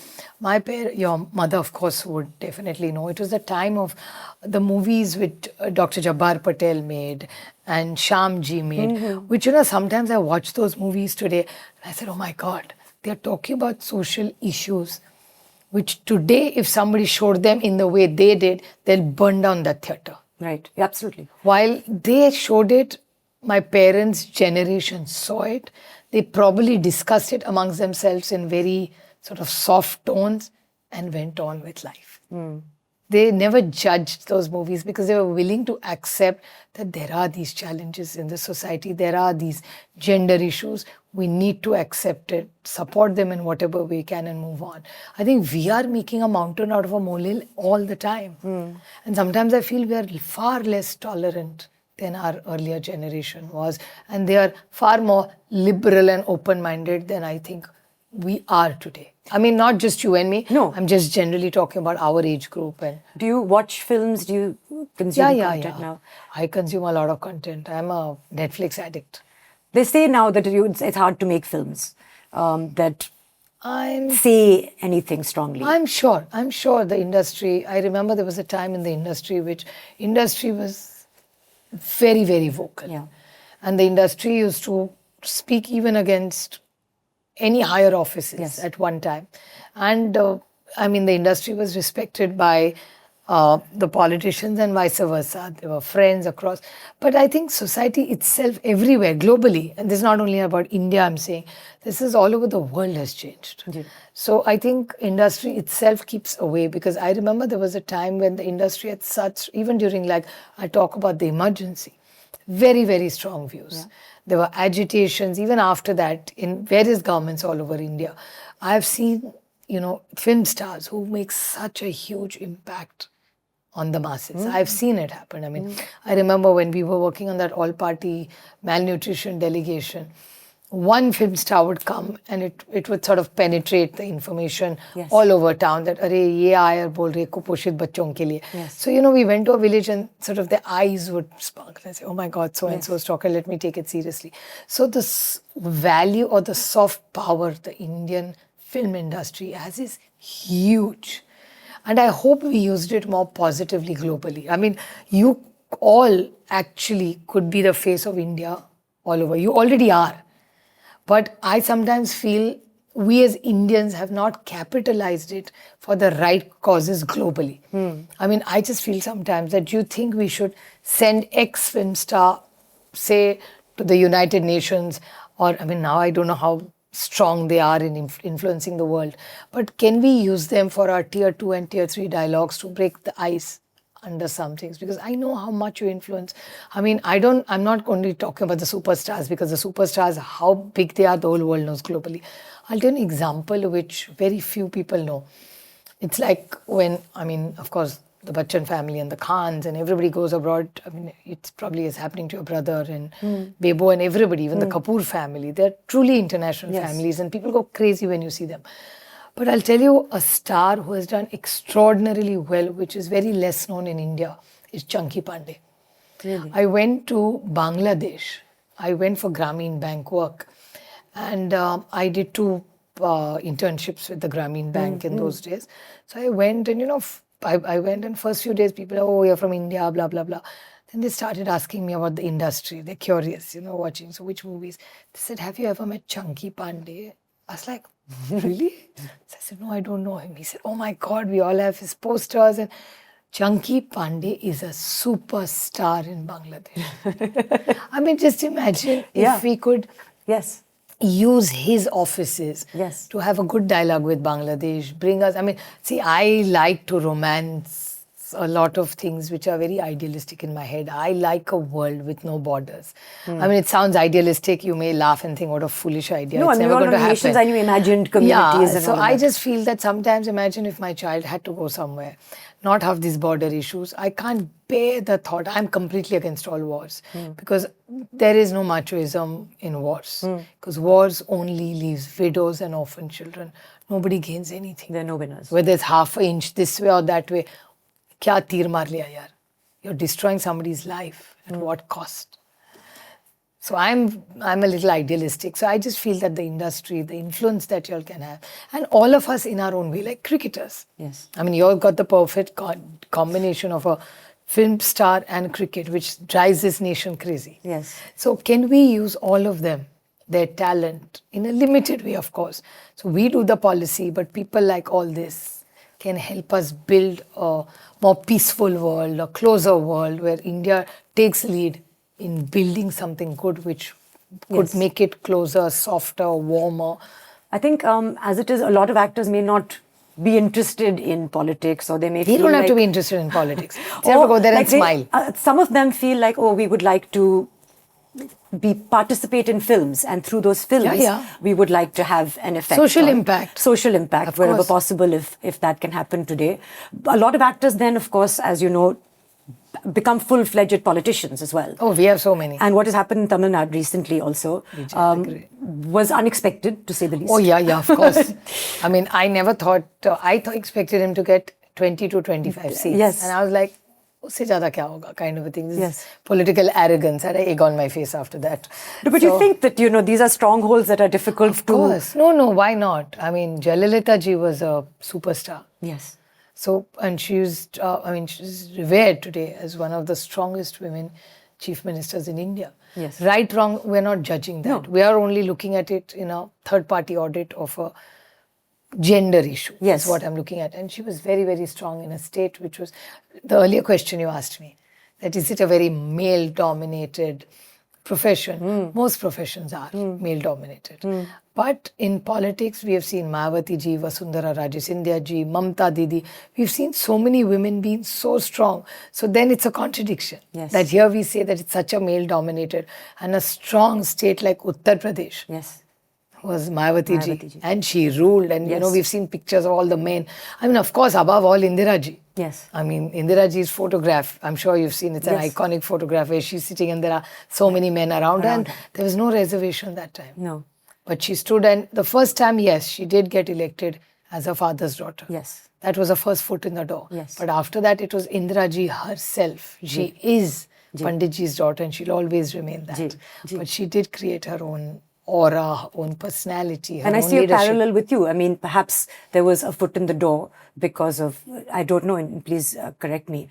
your mother, of course, would definitely know. It was the time of the movies which Dr. Jabbar Patel made and Shyamji made, which, you know, sometimes I watch those movies today and I said, oh my God, they're talking about social issues, which today, if somebody showed them in the way they did, they'll burn down that theatre. Right, absolutely. While they showed it, my parents' generation saw it. They probably discussed it amongst themselves in very sort of soft tones and went on with life. They never judged those movies because they were willing to accept that there are these challenges in the society, there are these gender issues. We need to accept it, support them in whatever we can and move on. I think we are making a mountain out of a molehill all the time. And sometimes I feel we are far less tolerant than our earlier generation was. And they are far more liberal and open-minded than I think we are today. I mean, not just you and me. No. I'm just generally talking about our age group. And do you watch films? Do you consume content now? I consume a lot of content. I'm a Netflix addict. They say now that it's hard to make films that say anything strongly. I'm sure the industry, I remember there was a time in the industry which industry was very, very vocal. Yeah. And the industry used to speak even against any higher offices at one time. And I mean, the industry was respected by the politicians and vice versa. They were friends across. But I think society itself, everywhere, globally, and this is not only about India, I'm saying, this is all over the world has changed. So I think industry itself keeps away, because I remember there was a time when the industry had such, even during, like, I talk about the emergency, very, very strong views. Yeah. There were agitations, even after that, in various governments all over India. I've seen, you know, film stars who make such a huge impact on the masses. I've seen it happen. I mean, I remember when we were working on that all-party malnutrition delegation, one film star would come and it would sort of penetrate the information all over town that, "Arey, ye aaya bol rahe kuposhit bachon ke liye." So, you know, we went to a village and sort of their eyes would sparkle and say, "Oh my God, so-and-so is talking, let me take it seriously." So the value or the soft power the Indian film industry has is huge. And I hope we used it more positively globally. I mean, you all actually could be the face of India all over. You already are. But I sometimes feel we as Indians have not capitalized it for the right causes globally. I mean, I just feel sometimes that you think we should send X film star, say, to the United Nations, or, I mean, now I don't know how strong they are in influencing the world. But can we use them for our tier 2 and tier 3 dialogues to break the ice? under some things because I know how much you influence. I mean, I'm not only talking about the superstars because the superstars, how big they are, the whole world knows globally. I'll tell you an example which very few people know. It's like when, I mean, of course, the Bachchan family and the Khans and everybody goes abroad. I mean, it's probably is happening to your brother and Bebo and everybody, even the Kapoor family. They're truly international families and people go crazy when you see them. But I'll tell you a star who has done extraordinarily well, which is very less known in India, is Chunky Pandey. Really? I went to Bangladesh. I went for Grameen Bank work. And I did 2 internships with the Grameen Bank in those days. So I went and, I went and first few days people are, oh, you're from India, blah, blah, blah. Then they started asking me about the industry. They're curious, watching. So which movies? They said, have you ever met Chunky Pandey? I was like, really? So I said, no, I don't know him. He said, oh my God, we all have his posters. And Chunky Pandey is a superstar in Bangladesh. I mean, just imagine if we could use his offices to have a good dialogue with Bangladesh, bring us, I mean, see, I like to romance a lot of things which are very idealistic in my head. I like a world with no borders. I mean, it sounds idealistic. You may laugh and think, what a foolish idea. No, it's never going to happen. Nations and you imagined communities. And so I just feel that sometimes imagine if my child had to go somewhere, not have these border issues. I can't bear the thought. I'm completely against all wars because there is no machoism in wars because wars only leaves widows and orphan children. Nobody gains anything. There are no winners. Whether it's half an inch this way or that way, kya teer maar liya yaar? You're destroying somebody's life. At what cost? So I'm a little idealistic. So I just feel that the industry, the influence that you all can have, and all of us in our own way, like cricketers. Yes. I mean, you all got the perfect combination of a film star and cricket, which drives this nation crazy. Yes. So can we use all of them, their talent, in a limited way, of course. So we do the policy, but people like all this can help us build a more peaceful world, a closer world where India takes lead in building something good which could make it closer, softer, warmer. I think as it is, a lot of actors may not be interested in politics or they may feel don't have like, to be interested in politics. They have to go there and smile. Some of them feel like, oh, we would like to participate in films and through those films we would like to have an effect. Social impact wherever possible if that can happen today. A lot of actors then, of course, as you know, become full-fledged politicians as well. Oh, we have so many. And what has happened in Tamil Nadu recently also was unexpected, to say the least. Oh, yeah, of course. I mean, I never thought, I expected him to get 20 to 25 seats. Yes. And I was like, usse zyada kya hoga, kind of a thing. This political arrogance. I had an egg on my face after that. But you think that, these are strongholds that are difficult to... Of course. No, why not? I mean, Jayalalitha ji was a superstar. Yes. So, and she's revered today as one of the strongest women chief ministers in India. Yes. Right, wrong, we're not judging that. No. We are only looking at it in a third-party audit of a gender issue. Yes. Is what I'm looking at. And she was very, very strong in a state which was, the earlier question you asked me, that is it a very male-dominated profession? Most professions are male-dominated. But in politics, we have seen Mayawati ji, Vasundhara Raje Scindia ji, Mamta Didi. We've seen so many women being so strong. So then it's a contradiction. Yes. That here we say that it's such a male-dominated and a strong state like Uttar Pradesh. Yes. Was Mayawati ji. And she ruled. And, we've seen pictures of all the men. I mean, of course, above all, Indira ji. Yes. I mean, Indira ji's photograph, I'm sure you've seen, it's an iconic photograph where she's sitting and there are so many men around her. And there was no reservation that time. No. But she stood, and the first time, yes, she did get elected as her father's daughter. Yes. That was her first foot in the door. Yes. But after that, it was Indira ji herself. She is Pandit ji's daughter and she'll always remain that. But she did create her own aura, her own personality, her and own I see leadership. a parallel with you. I mean, perhaps there was a foot in the door because of, I don't know, and please correct me.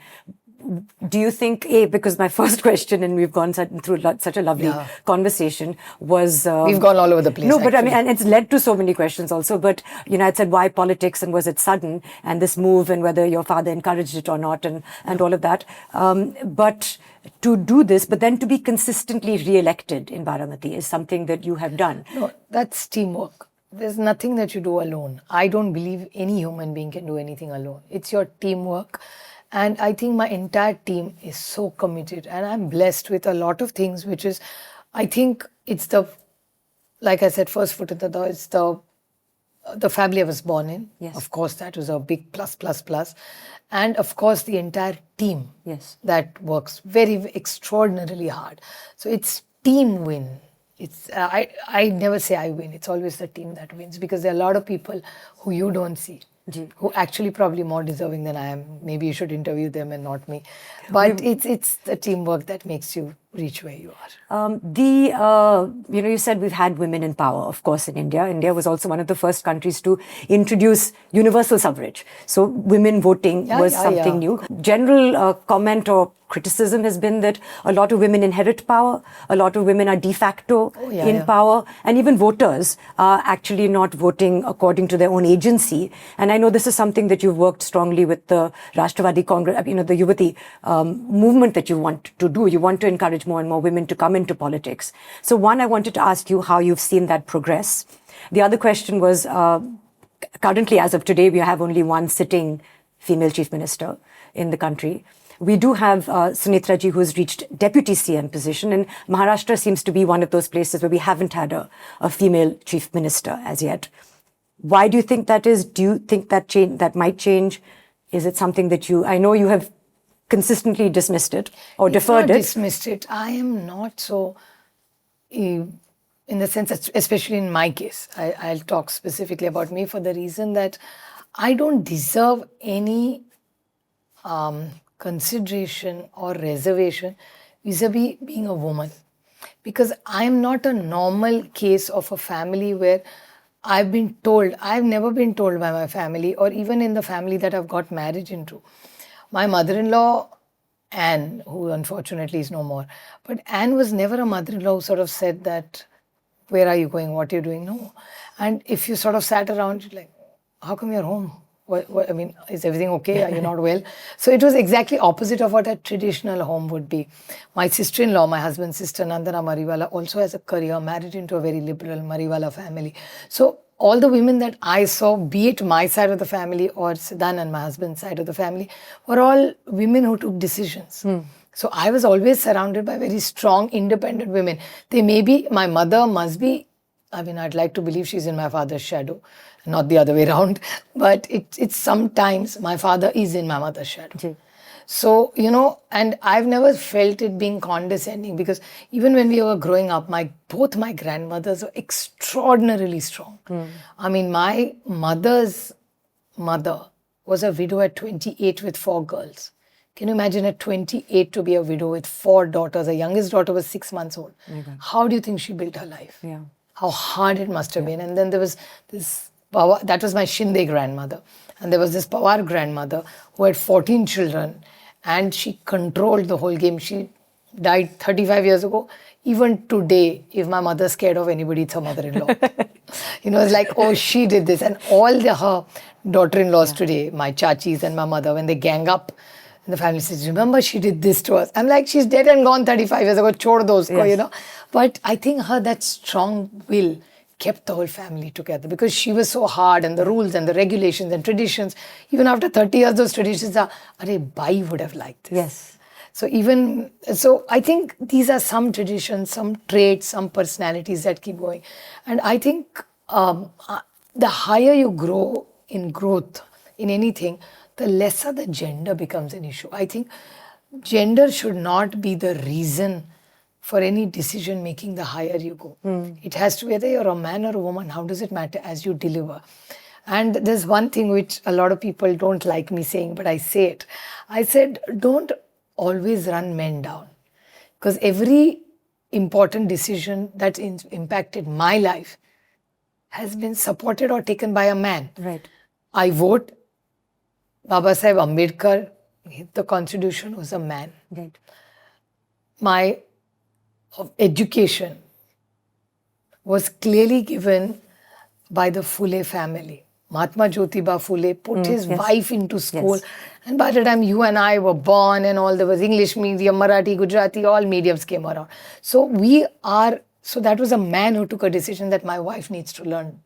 Do you think, because my first question, and we've gone through such a lovely conversation, was... we've gone all over the place. No, but I mean, and it's led to so many questions also. But, I said, why politics, and was it sudden? And this move, and whether your father encouraged it or not, and all of that. But to do this, but then to be consistently re-elected in Baramati is something that you have done. No, that's teamwork. There's nothing that you do alone. I don't believe any human being can do anything alone. It's your teamwork. And I think my entire team is so committed, and I'm blessed with a lot of things, which is, I think it's like I said, first foot in the door. It's the family I was born in. Yes. Of course, that was a big plus, plus, plus. And of course, the entire team Yes. that works very extraordinarily hard. So it's team win. It's I never say I win. It's always the team that wins, because there are a lot of people who you don't see, who actually probably more deserving than I am. Maybe you should interview them and not me. But it's the teamwork that makes you reach where you are. You said we've had women in power, of course, in India. India was also one of the first countries to introduce universal suffrage. So women voting was something new. General comment or criticism has been that a lot of women inherit power, a lot of women are de facto in power, and even voters are actually not voting according to their own agency. And I know this is something that you've worked strongly with the Rashtravadi Congress, the Yuvati movement that you want to do. You want to encourage more and more women to come into politics. So one, I wanted to ask you how you've seen that progress. The other question was, currently, as of today, we have only one sitting female chief minister in the country. We do have Sunetra Ji, who's reached deputy CM position, and Maharashtra seems to be one of those places where we haven't had a female chief minister as yet. Why do you think that is? Do you think that might change? Is it something that I know you have consistently dismissed it or deferred it? Dismissed it. I am not so, in the sense that, especially in my case, I'll talk specifically about me for the reason that I don't deserve any consideration or reservation vis-a-vis being a woman, because I'm not a normal case of a family where I've never been told by my family, or even in the family that I've got married into. My mother-in-law, Anne, who unfortunately is no more, but Anne was never a mother-in-law who sort of said that, where are you going, what are you doing? No. And if you sort of sat around, you're like, how come you're home? I mean, is everything okay? Are you not well? So it was exactly opposite of what a traditional home would be. My sister-in-law, my husband's sister, Nandana Mariwala, also has a career, married into a very liberal Mariwala family. So all the women that I saw, be it my side of the family or Siddhan and my husband's side of the family, were all women who took decisions. So I was always surrounded by very strong, independent women. My mother must be, I'd like to believe she's in my father's shadow, not the other way around. But it's sometimes my father is in my mother's shadow. So, and I've never felt it being condescending, because even when we were growing up, both my grandmothers were extraordinarily strong. I mean, my mother's mother was a widow at 28 with 4 girls. Can you imagine at 28 to be a widow with 4 daughters? Her youngest daughter was 6 months old. How do you think she built her life? Yeah. How hard it must have been. And then there was this Pawar, that was my Shinde grandmother. And there was this Pawar grandmother who had 14 children, and she controlled the whole game. She died 35 years ago. Even today, if my mother's scared of anybody, it's her mother-in-law. It's like, oh, she did this. And all her daughter-in-laws today, my chachis and my mother, when they gang up, and the family says, remember, she did this to us. I'm like, she's dead and gone 35 years ago. Chhod do usko, But I think that strong will kept the whole family together, because she was so hard, and the rules and the regulations and traditions, even after 30 years, those traditions are, Bai would have liked this. Yes. So I think these are some traditions, some traits, some personalities that keep going. And I think the higher you grow in growth in anything, the lesser the gender becomes an issue. I think gender should not be the reason for any decision making the higher you go. It has to be, whether you're a man or a woman, how does it matter, as you deliver? And there's one thing which a lot of people don't like me saying, but I say it. I said, don't always run men down. Because every important decision that's impacted my life has been supported or taken by a man. Right. I vote. Baba Sahib Ambedkar, the constitution, was a man. Right. My education was clearly given by the Phule family. Mahatma Jyotiba Phule put his wife into school. Yes. And by the time you and I were born and all, there was English medium, Marathi, Gujarati, all mediums came around. So that was a man who took a decision that my wife needs to learn.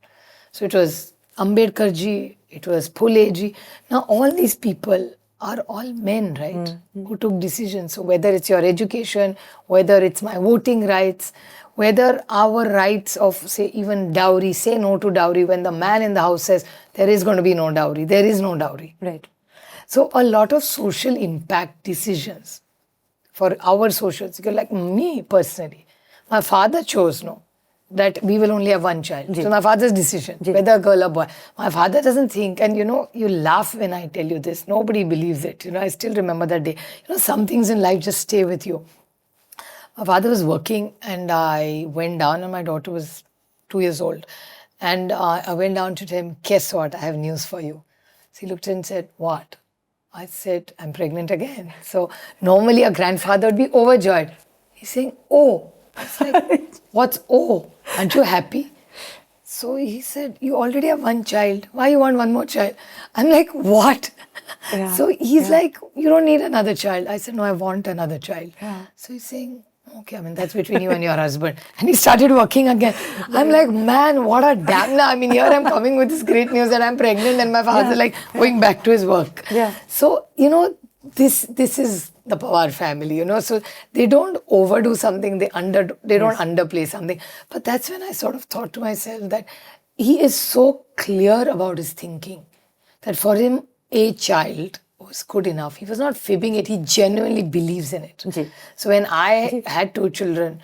So it was Ambedkar ji, it was Phule ji. Now all these people are all men, right? Who took decisions. So whether it's your education, whether it's my voting rights, whether our rights of, say, even dowry, say no to dowry when the man in the house says, there is going to be no dowry, there is no dowry. Right. So a lot of social impact decisions for our social security, like me personally, my father chose no, that we will only have one child. So my father's decision, whether a girl or boy. My father doesn't think, and you laugh when I tell you this. Nobody believes it. I still remember that day. Some things in life just stay with you. My father was working and I went down and my daughter was 2 years old. And I went down to him, guess what? I have news for you. So he looked and said, what? I said, I'm pregnant again. So normally a grandfather would be overjoyed. He's saying, oh. I was like, what's oh? Aren't you happy? So he said, you already have one child. Why you want one more child? I'm like, what? Yeah. So he's like, you don't need another child. I said, no, I want another child. Yeah. So he's saying, okay, that's between you and your husband. And he started working again. I'm like, man, what a damn. Here I'm coming with this great news that I'm pregnant and my father like going back to his work. Yeah. So, this is the Pawar family, so they don't overdo something, they don't underplay something. But that's when I sort of thought to myself that he is so clear about his thinking that for him, a child was good enough. He was not fibbing it, he genuinely believes in it. So when I had 2 children,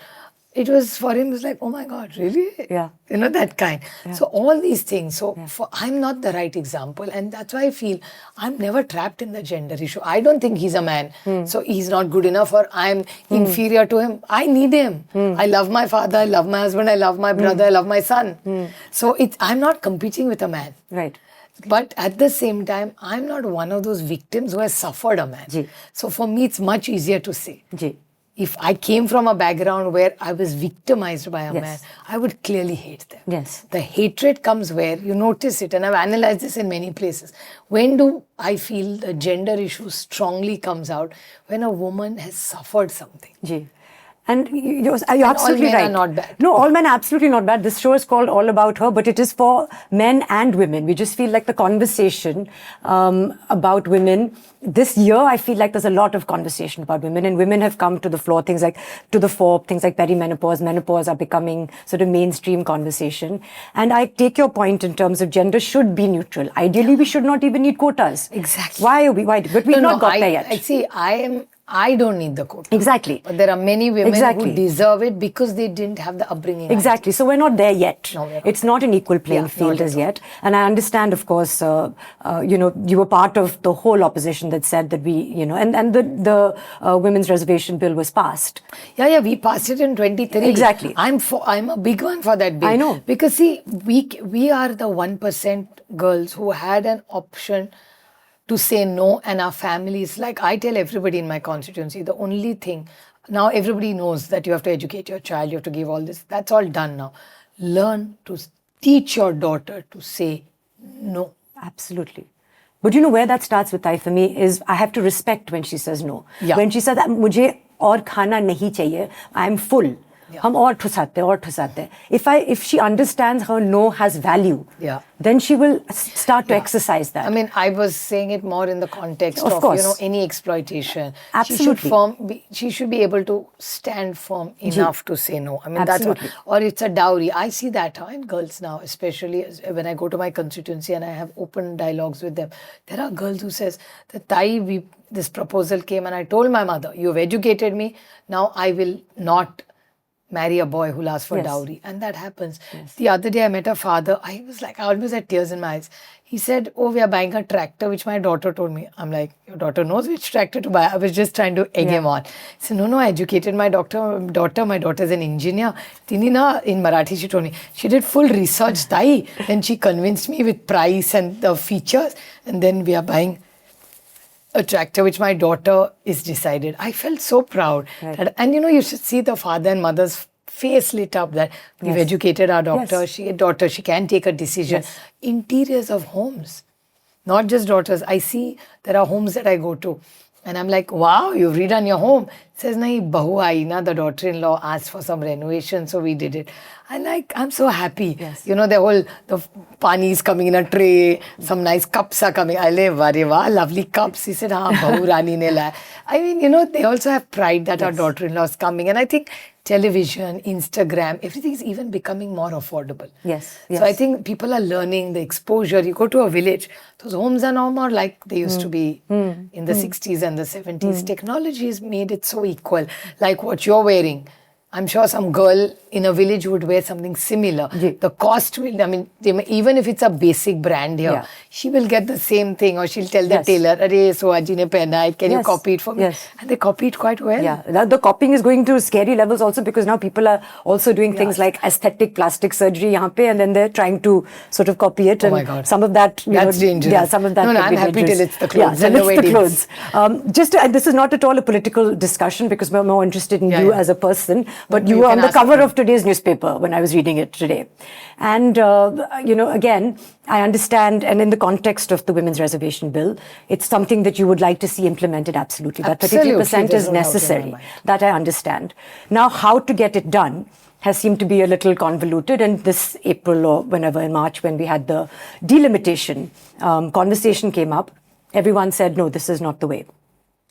it was for him, it was like, oh my God, really? Yeah. That kind. Yeah. So all these things. So I'm not the right example. And that's why I feel I'm never trapped in the gender issue. I don't think he's a man. So he's not good enough or I'm inferior to him. I need him. I love my father. I love my husband. I love my brother. I love my son. So I'm not competing with a man. Right. But at the same time, I'm not one of those victims who has suffered a man. So for me, it's much easier to say. If I came from a background where I was victimized by a man, I would clearly hate them. Yes. The hatred comes where you notice it, and I've analyzed this in many places. When do I feel the gender issue strongly comes out? When a woman has suffered something. And you're absolutely all men right. are not bad. No, all men are absolutely not bad. This show is called All About Her, but it is for men and women. We just feel like the conversation about women, this year I feel like there's a lot of conversation about women, and women have come to the fore, things like perimenopause, menopause are becoming sort of mainstream conversation. And I take your point in terms of gender should be neutral. Ideally, we should not even need quotas. Exactly. Why? But we've not got there yet. I don't need the quota. Exactly. But there are many women who deserve it because they didn't have the upbringing. Exactly. So we're not there yet. No, we're not. It's not an equal playing field as yet. And I understand, of course, you were part of the whole opposition that said that and the Women's Reservation Bill was passed. Yeah, we passed it in 2023. Exactly. I'm a big one for that bill. I know. Because see, we are the 1% girls who had an option to say no, and our families, like I tell everybody in my constituency, the only thing, now everybody knows that you have to educate your child, you have to give all this, that's all done now. Learn to teach your daughter to say no. Absolutely. But where that starts with, for me, is I have to respect when she says no. Yeah. When she says, mujhe aur khana nahi chahiye, I'm full. हम और ठुसाते. If she understands her no has value, then she will start to exercise that. I was saying it more in the context of any exploitation. Absolutely. She should be able to stand firm enough to say no. That's what, Absolutely. or it's a dowry. I see that in girls now, especially when I go to my constituency and I have open dialogues with them. There are girls who says that this proposal came and I told my mother, you've educated me, now I will not marry a boy who'll ask for dowry. And that happens. The other day I met a father. I almost had tears in my eyes. He said, oh, we are buying a tractor, which my daughter told me. I'm like, your daughter knows which tractor to buy. I was just trying to egg him on. He said, no, I educated my daughter. My daughter's an engineer. Tinina, in Marathi, she told me. She did full research. Then she convinced me with price and the features. And then we are buying a tractor which my daughter is decided. I felt so proud. Right. And you should see the father and mother's face lit up that we've educated our daughter. She can take a decision. Interiors of homes, not just daughters. I see there are homes that I go to and I'm like, wow, you've redone your home. Says, nahi, bahu aayi na, the daughter-in-law asked for some renovation, so we did it. And like, I'm so happy. Yes. You know, the pani is coming in a tray, some nice cups are coming. I le, ware wah, lovely cups. He said, haan, bahu rani ne laya. I mean, you know, they also have pride that our daughter-in-law is coming. And I think television, Instagram, everything is even becoming more affordable. Yes. So I think people are learning the exposure. You go to a village, those homes are no more like they used to be in the 60s and the 70s. Technology has made it so equal. Like what you're wearing. I'm sure some girl in a village would wear something similar. The cost will, I mean, even if it's a basic brand here, she will get the same thing, or she'll tell the tailor, "Arey, Soha ji ne pehna hai, can you copy it for me?" And they copy it quite well. Yeah, the copying is going to scary levels also, because now people are also doing things like aesthetic plastic surgery yahan pe, and then they're trying to sort of copy it. Oh my God. Some of that, that's dangerous. Yeah, some of that. No, I'm happy till it's the clothes. Yeah, till it's the clothes. This is not at all a political discussion, because we're more interested in you as a person. But you were on the cover of today's newspaper when I was reading it today. And, you know, again, I understand, and in the context of the Women's Reservation Bill, it's something that you would like to see implemented, absolutely. That 33% is necessary. That I understand. Now, how to get it done has seemed to be a little convoluted. And this April, or whenever in March, when we had the delimitation conversation came up, everyone said, no, this is not the way.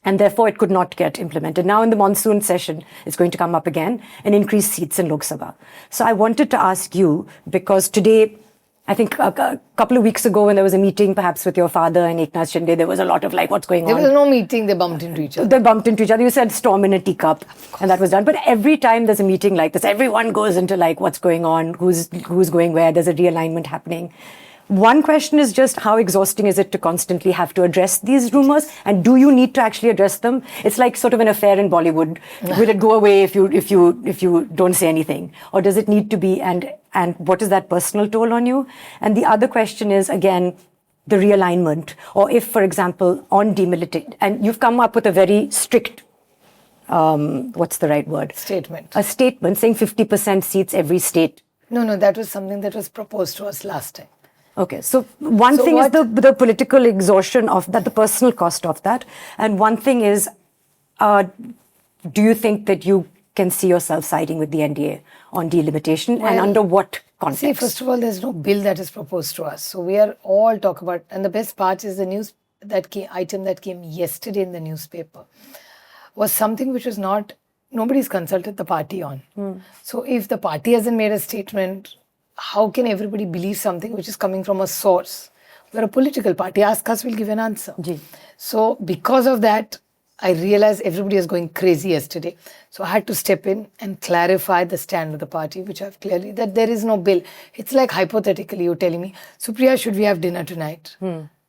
And therefore, it could not get implemented. Now, in the monsoon session, it's going to come up again, and increase seats in Lok Sabha. So I wanted to ask you, because today, I think a couple of weeks ago, when there was a meeting, perhaps with your father and Eknath Shinde, there was a lot of like, what's going on? There was no meeting, they bumped into each other. They bumped into each other. You said storm in a teacup, and that was done. But every time there's a meeting like this, everyone goes into like, what's going on, who's going where, there's a realignment happening. One question is just, how exhausting is it to constantly have to address these rumors, and do you need to actually address them? It's like sort of an affair in Bollywood. Will it go away if you don't say anything, or does it need to be? And what is that personal toll on you? And the other question is, again, the realignment, or if, for example, on demilitarization, and you've come up with a very strict, what's the right word? Statement. A statement saying 50% seats every state. No, that was something that was proposed to us last time. Okay, so one thing is the political exhaustion of that, the personal cost of that. And one thing is, do you think that you can see yourself siding with the NDA on delimitation, and under what context? See, first of all, there's no bill that is proposed to us. So we are all talking about, and the best part is the item that came yesterday in the newspaper was something which was not, nobody's consulted the party on. So if the party hasn't made a statement, how can everybody believe something which is coming from a source? We're a political party. Ask us, we'll give an answer. So because of that, I realized everybody was going crazy yesterday. So I had to step in and clarify the stand of the party, which I've clearly, that there is no bill. It's like hypothetically you're telling me, Supriya, should we have dinner tonight?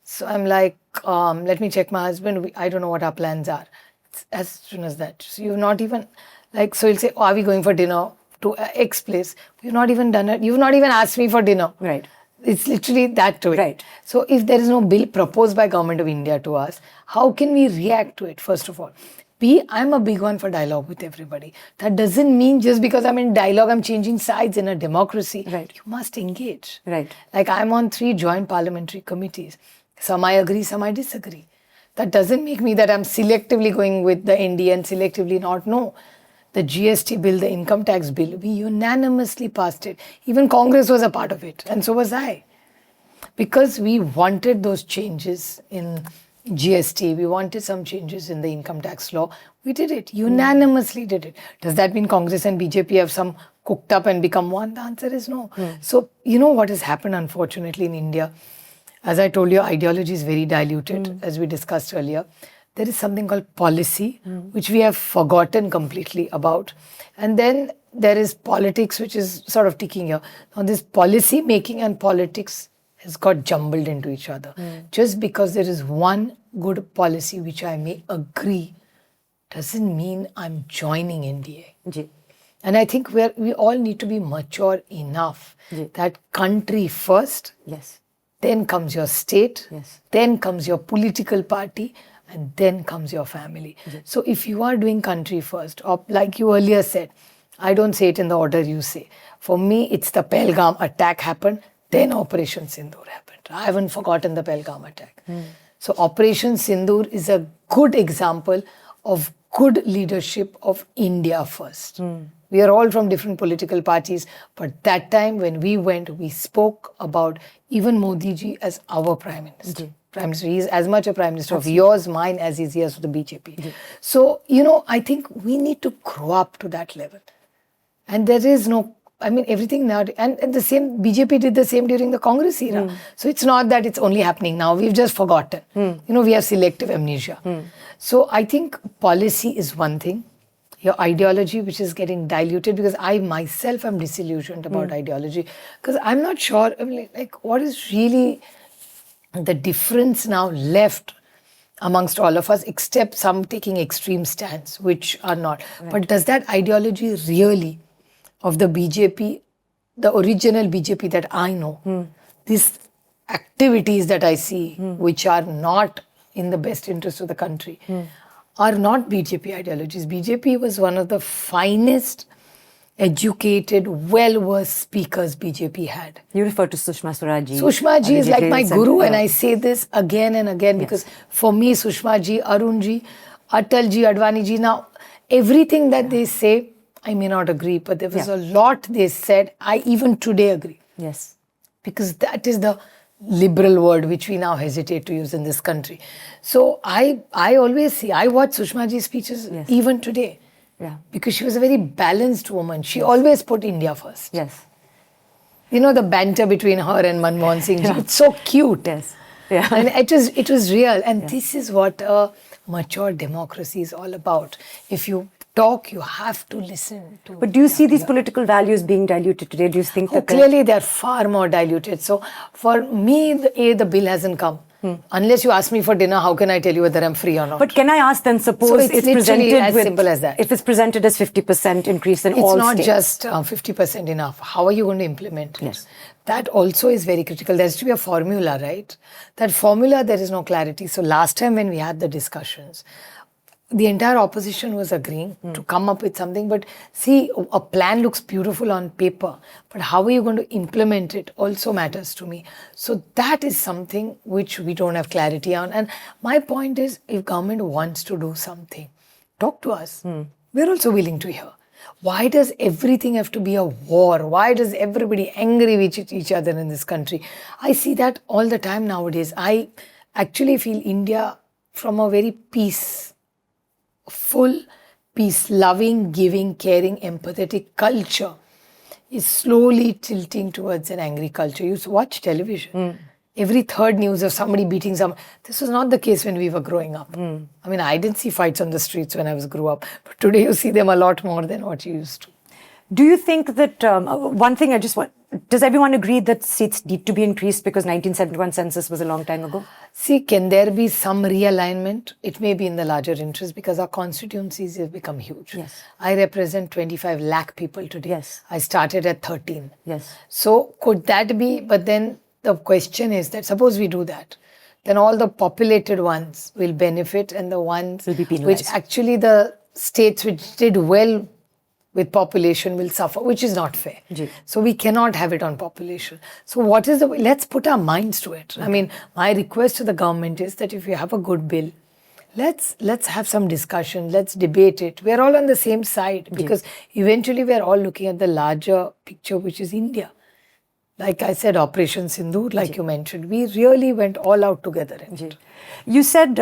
So I'm like, let me check my husband. I don't know what our plans are. It's as soon as that. So you've not even, like, so he'll say, oh, are we going for dinner to X place? We've not even done it. You've not even asked me for dinner. Right. It's literally that to it. Right. So if there is no bill proposed by Government of India to us, how can we react to it, first of all? B, I'm a big one for dialogue with everybody. That doesn't mean just because I'm in dialogue, I'm changing sides in a democracy. Right. You must engage. Right. Like I'm on 3 joint parliamentary committees. Some I agree, some I disagree. That doesn't make me that I'm selectively going with the NDA and selectively not. No. The GST bill, the income tax bill, we unanimously passed it. Even Congress was a part of it, and so was I. Because we wanted those changes in GST, we wanted some changes in the income tax law. We did it, unanimously did it. Does that mean Congress and BJP have some cooked up and become one? The answer is no. So, you know what has happened, unfortunately, in India? As I told you, ideology is very diluted, as we discussed earlier. There is something called policy, which we have forgotten completely about. And then there is politics, which is sort of ticking here. Now, this policy making and politics has got jumbled into each other. Just because there is one good policy, which I may agree, doesn't mean I'm joining NDA. And I think we all need to be mature enough that country first, then comes your state, then comes your political party, and then comes your family. So if you are doing country first, or like you earlier said, I don't say it in the order you say. For me, it's the Pahalgam attack happened, then Operation Sindoor happened. I haven't forgotten the Pahalgam attack. So Operation Sindoor is a good example of good leadership of India first. We are all from different political parties, but that time when we went, we spoke about even Modi ji as our Prime Minister. Prime Minister, he is as much a Prime Minister of yours, mine, as he is of the BJP. So, I think we need to grow up to that level. And there is no, everything now, and the same, BJP did the same during the Congress era. So it's not that it's only happening now, we've just forgotten. We have selective amnesia. So I think policy is one thing. Your ideology, which is getting diluted, because I myself am disillusioned about ideology, because I'm not sure, what is really the difference now left amongst all of us, except some taking extreme stands, which are not. Right. But does that ideology really, of the BJP, the original BJP that I know, these activities that I see, which are not in the best interest of the country, are not BJP ideologies. BJP was one of the finest, educated, well-versed speakers BJP had. You refer to Sushma Swaraj Ji. Sushma Ji is like my guru, and I say this again and again, because for me, Sushma Ji, Arun Ji, Atal Ji, Advani Ji, now everything that they say, I may not agree, but there was a lot they said, I even today agree. Yes. Because that is the liberal word which we now hesitate to use in this country. So I always see, I watch Sushma Ji's speeches even today. Yeah. Because she was a very balanced woman. She always put India first. Yes. The banter between her and Manmohan Singh Ji, it's so cute. Yes. Yeah. And it was real. And this is what a mature democracy is all about. If you talk, you have to listen to. But do you see these political values being diluted today? Do you think that clearly they're far more diluted. So for me, the bill hasn't come. Unless you ask me for dinner, how can I tell you whether I'm free or not? But can I ask then, suppose it's presented as simple as that. If it's presented as 50% increase in all states. It's not just 50% enough. How are you going to implement it? Yes. That also is very critical. There has to be a formula, right? That formula, there is no clarity. So last time when we had the discussions, the entire opposition was agreeing to come up with something. But see, a plan looks beautiful on paper, but how are you going to implement it also matters to me. So that is something which we don't have clarity on. And my point is, if government wants to do something, talk to us. We're also willing to hear. Why does everything have to be a war? Why does everybody angry with each other in this country? I see that all the time nowadays. I actually feel India, from a very peaceful, peace-loving, giving, caring, empathetic culture, is slowly tilting towards an angry culture. You watch television. Every third news of somebody beating someone. This was not the case when we were growing up. I didn't see fights on the streets when I grew up. But today you see them a lot more than what you used to. Do you think that, one thing I just want, does everyone agree that seats need to be increased because 1971 census was a long time ago? See, can there be some realignment? It may be in the larger interest because our constituencies have become huge. Yes. I represent 25 lakh people today. Yes. I started at 13. Yes. So could that be, but then the question is that suppose we do that, then all the populated ones will benefit and the ones will be penalized. Which actually the states which did well with population will suffer, which is not fair. So we cannot have it on population. So what is the way? Let's put our minds to it. Okay. My request to the government is that if you have a good bill, let's have some discussion, let's debate it. We're all on the same side because eventually we're all looking at the larger picture, which is India. Like I said, Operation Sindoor, like you mentioned, we really went all out together. You said,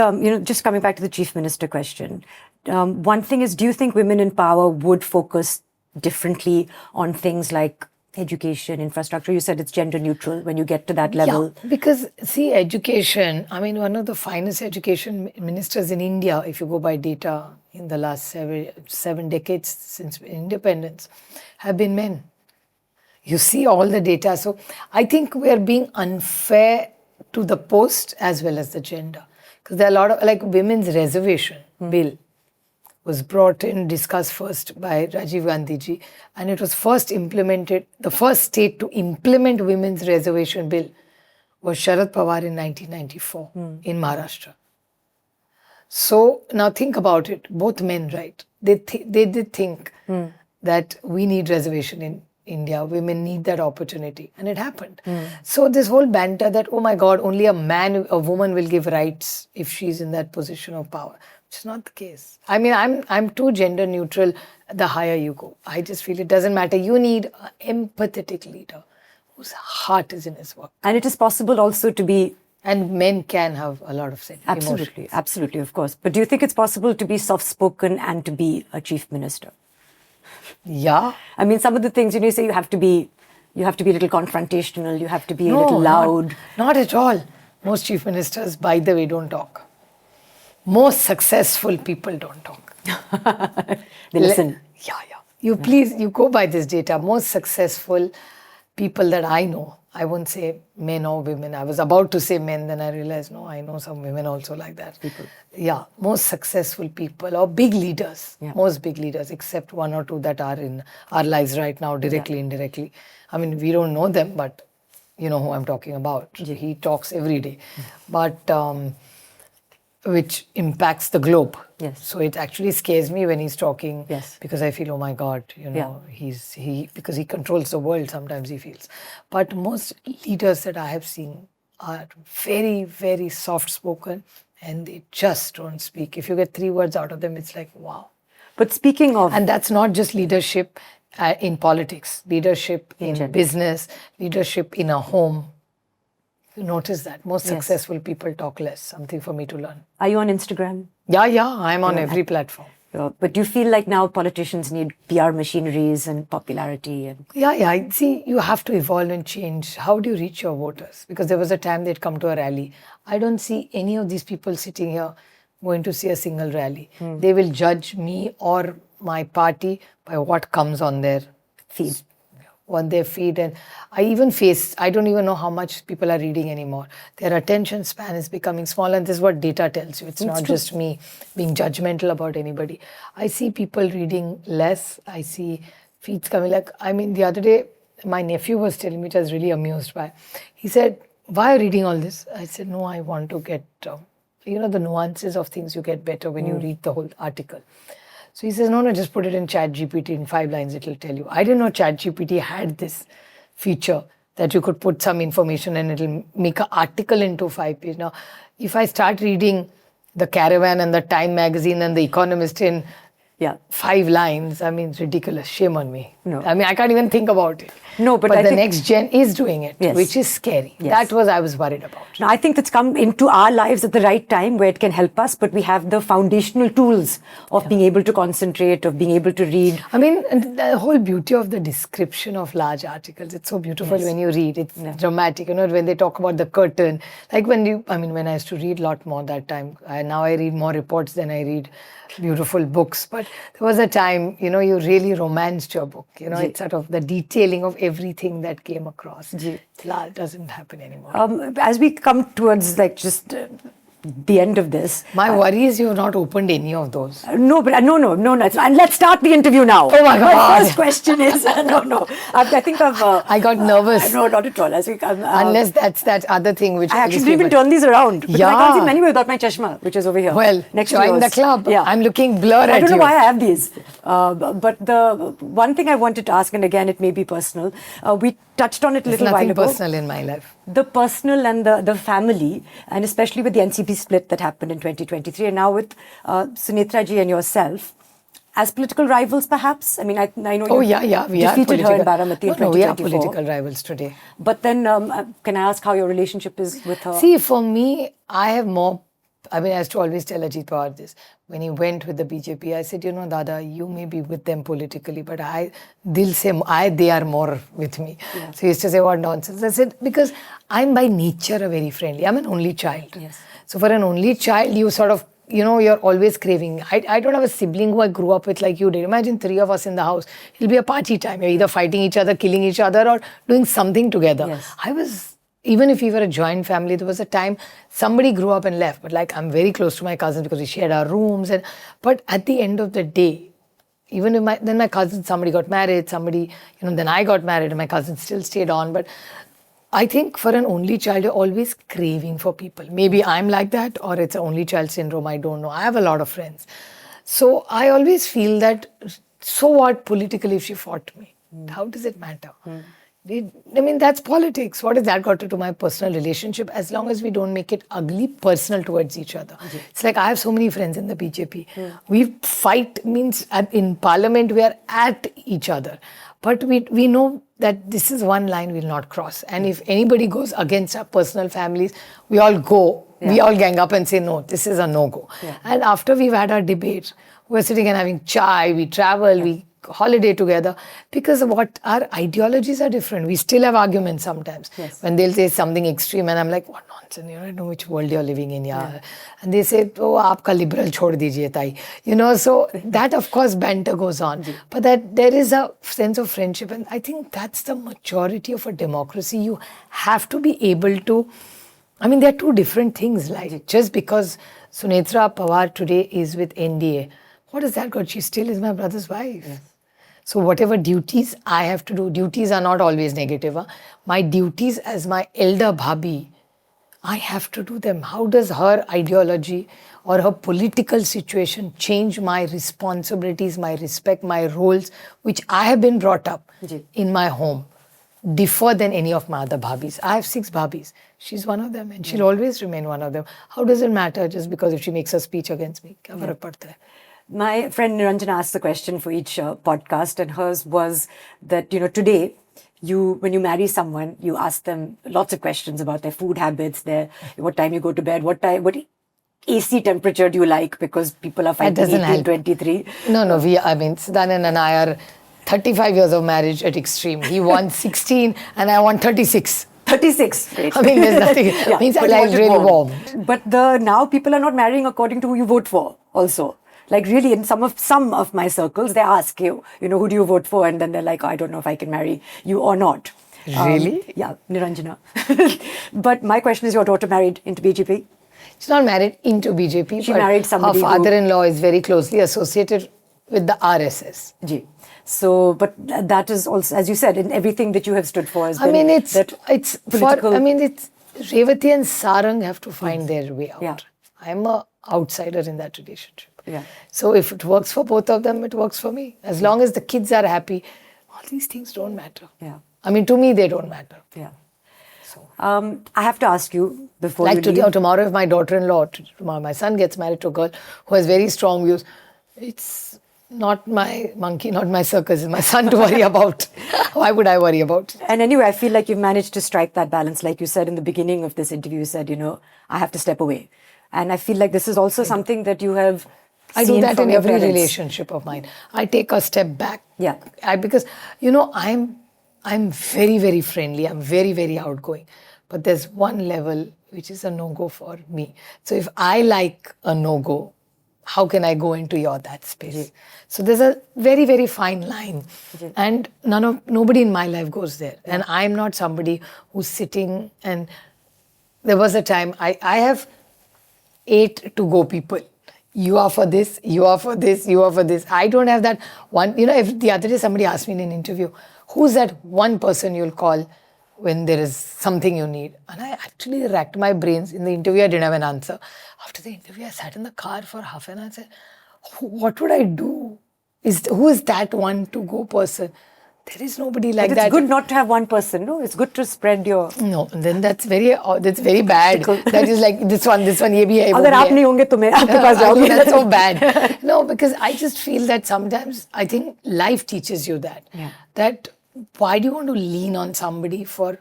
just coming back to the Chief Minister question, one thing is, do you think women in power would focus differently on things like education, infrastructure? You said it's gender neutral when you get to that level. Yeah, because see, education, one of the finest education ministers in India, if you go by data in the last seven decades since independence, have been men. You see all the data. So I think we are being unfair to the post as well as the gender. Because there are a lot of, like women's reservation bill was brought in, discussed first by Rajiv Gandhi ji, and it was first implemented, the first state to implement women's reservation bill was Sharad Pawar in 1994 in Maharashtra. So now think about it, both men, right? They did think that we need reservation in India, women need that opportunity, and it happened. So this whole banter that, oh my God, only a woman will give rights if she's in that position of power. It's not the case. I mean, I'm too gender neutral the higher you go. I just feel it doesn't matter. You need an empathetic leader whose heart is in his work. And it is possible also to be... And men can have a lot of Absolutely, emotions. absolutely, of course. But do you think it's possible to be soft-spoken and to be a chief minister? Yeah. I mean, some of the things, you say you have to be a little confrontational, you have to be a little loud. Not at all. Most chief ministers, by the way, don't talk. Most successful people don't talk. They listen. Yeah. You go by this data. Most successful people that I know, I won't say men or women. I was about to say men, then I realized, no, I know some women also like that. People. Yeah, most successful people or big leaders, Yeah. most big leaders, except one or two that are in our lives right now, directly, indirectly. I mean, we don't know them, but you know who I'm talking about. He talks every day. But which impacts the globe. Yes. So it actually scares me when he's talking. Yes. Because I feel, oh my God, because he controls the world, sometimes he feels. But most leaders that I have seen are very, very soft-spoken and they just don't speak. If you get 3 words out of them, it's like, wow. But speaking of... And that's not just leadership in politics, leadership in general. business, leadership in a home. You notice that most Yes. successful people talk less. Something for me to learn. Are you on Instagram? Yeah, I'm on every platform. But do you feel like now politicians need PR machineries and popularity? And Yeah. See, you have to evolve and change. How do you reach your voters? Because there was a time they'd come to a rally. I don't see any of these people sitting here going to see a single rally. They will judge me or my party by what comes on their feed. On their feed. And I don't even know how much people are reading anymore. Their attention span is becoming small, and this is what data tells you. It's not just me being judgmental about anybody. I see people reading less. I see feeds coming the other day, my nephew was telling me, which I was really amused by. He said, why are you reading all this? I said, no, I want to get, the nuances of things you get better when you read the whole article. So he says, no, just put it in ChatGPT in 5 lines, it'll tell you. I didn't know ChatGPT had this feature that you could put some information and it'll make an article into 5 pages. Now, if I start reading The Caravan and the Time magazine and The Economist in 5 lines, it's ridiculous. Shame on me. No. I can't even think about it. No, but the next gen is doing it, Yes. which is scary. Yes. I was worried about. Now, I think that's come into our lives at the right time where it can help us, but we have the foundational tools of being able to concentrate, of being able to read. And the whole beauty of the description of large articles, it's so beautiful when you read. It's dramatic, when they talk about the curtain. Like when I used to read a lot more that time. Now I read more reports than I read beautiful books. But there was a time, you really romanced your book. It's sort of the detailing of everything that came across. That doesn't happen anymore. As we come towards the end of this. My worry is you have not opened any of those. No. And let's start the interview now. Oh my God. My first question is, no. I think I've... I got nervous. No, not at all. I think unless that's that other thing which... I actually didn't even turn these around. Because I can't see them anywhere without my chashma, which is over here. Well, next join the club. Yeah. I'm looking blur at you. I don't know why I have these. But the one thing I wanted to ask, and again, it may be personal, we touched on it a little while ago. There's nothing personal in my life. The personal and the family, and especially with the NCP split that happened in 2023, and now with Sunetra Ji and yourself, as political rivals perhaps? I know you defeated her in Baramati in 2024. We are political rivals today. But then, can I ask how your relationship is with her? See, for me, I have more... I used to always tell Ajit Pawar this. When he went with the BJP, I said, Dada, you may be with them politically, but they are more with me. Yeah. So he used to say, what nonsense. I said, because I'm by nature a very friendly. I'm an only child. Yes. So for an only child, you sort of, you're always craving. I don't have a sibling who I grew up with like you did. Imagine 3 of us in the house. It'll be a party time. You're either fighting each other, killing each other, or doing something together. Yes. Even if we were a joint family, there was a time somebody grew up and left. But I'm very close to my cousins because we shared our rooms. But at the end of the day, even if my cousin, somebody got married, then I got married and my cousin still stayed on. But I think for an only child, you're always craving for people. Maybe I'm like that, or it's an only child syndrome. I don't know. I have a lot of friends. So I always feel that, so what politically if she fought me? How does it matter? I mean, that's politics. What has that got to do with my personal relationship? As long as we don't make it ugly, personal towards each other. It's like I have so many friends in the BJP. We fight, means in parliament we are at each other. But we know that this is one line we'll not cross. And if anybody goes against our personal families, we all go. We all gang up and say, no, this is a no-go. And after we've had our debate, we're sitting and having chai, we travel, we holiday together, because what our ideologies are different. We still have arguments sometimes when they'll say something extreme and I'm like, what nonsense, you don't know which world you're living in. And they say, oh, aapka liberal chhod dijiye tai. You know, so that of course banter goes on. But that there is a sense of friendship, and I think that's the maturity of a democracy. You have to be able to, I mean, there are two different things. Like just because Sunetra Pawar today is with NDA, what has that got? She still is my brother's wife. So whatever duties I have to do, duties are not always negative. My duties as my elder bhabhi, I have to do them. How does her ideology or her political situation change my responsibilities, my respect, my roles, which I have been brought up in my home, differ than any of my other bhabis? I have 6 bhabis. She's one of them and she'll always remain one of them. How does it matter just because if she makes a speech against me? Kya farak padta hai? My friend Niranjana asked the question for each podcast, and hers was that, today, when you marry someone, you ask them lots of questions about their food habits, what time you go to bed, what AC temperature do you like, because people are fighting 18, 23. No, Siddhanand and I are 35 years of marriage at extreme. He wants 16 and I want 36. 36. Great. I mean, there's nothing. Means our life really warm. But now people are not marrying according to who you vote for also. Like really, in some of my circles, they ask you, who do you vote for? And then they're like, oh, I don't know if I can marry you or not. Really? Yeah, Niranjana. But my question is, your daughter married into BJP? She's not married into BJP. She married somebody. Her father-in-law is very closely associated with the RSS. Ji. So, but that is also, as you said, in everything that you have stood for. It's Revati and Sarang have to find their way out. Yeah. I'm an outsider in that relationship. Yeah. So if it works for both of them, it works for me. As long as the kids are happy, all these things don't matter. Yeah. I mean, to me, they don't matter. Yeah. So, I have to ask you before like you today leave. or tomorrow, if my daughter-in-law, tomorrow my son gets married to a girl who has very strong views, it's not my monkey, not my circus, it's my son to worry about. Why would I worry about? And anyway, I feel like you've managed to strike that balance. Like you said in the beginning of this interview, you said, I have to step away. And I feel like this is also something that you have I seen do that from in your every parents. relationship of mine. I take a step back. Yeah. Because, I'm very, very friendly. I'm very, very outgoing. But there's one level which is a no-go for me. So if I like a no-go, how can I go into that space? So there's a very, very fine line. And nobody in my life goes there. And I'm not somebody who's sitting and there was a time I have 8 to-go people. You are for this, you are for this, you are for this. I don't have that one. If the other day somebody asked me in an interview, who's that one person you'll call when there is something you need? And I actually racked my brains. In the interview, I didn't have an answer. After the interview, I sat in the car for half an hour and said, what would I do? Who is that one to-go person? There is nobody like that. It's good not to have one person, no? It's good to spread your... No, then that's very bad. That is like this one, ye bhi hai, wo Agar bhi aap hai. nahi honge, to main aapke paas jaungi. That's so bad. No, because I just feel that sometimes, I think life teaches you that. Yeah. That why do you want to lean on somebody for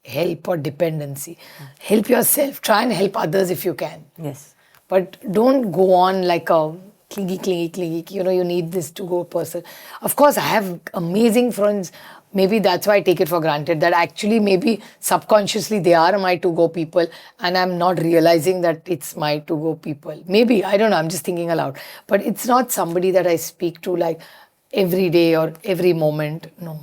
help or dependency? Help yourself. Try and help others if you can. Yes. But don't go on like a clingy. You need this to-go person. Of course, I have amazing friends. Maybe that's why I take it for granted that actually maybe subconsciously they are my to-go people and I'm not realizing that it's my to-go people. Maybe, I don't know, I'm just thinking aloud. But it's not somebody that I speak to like every day or every moment. No.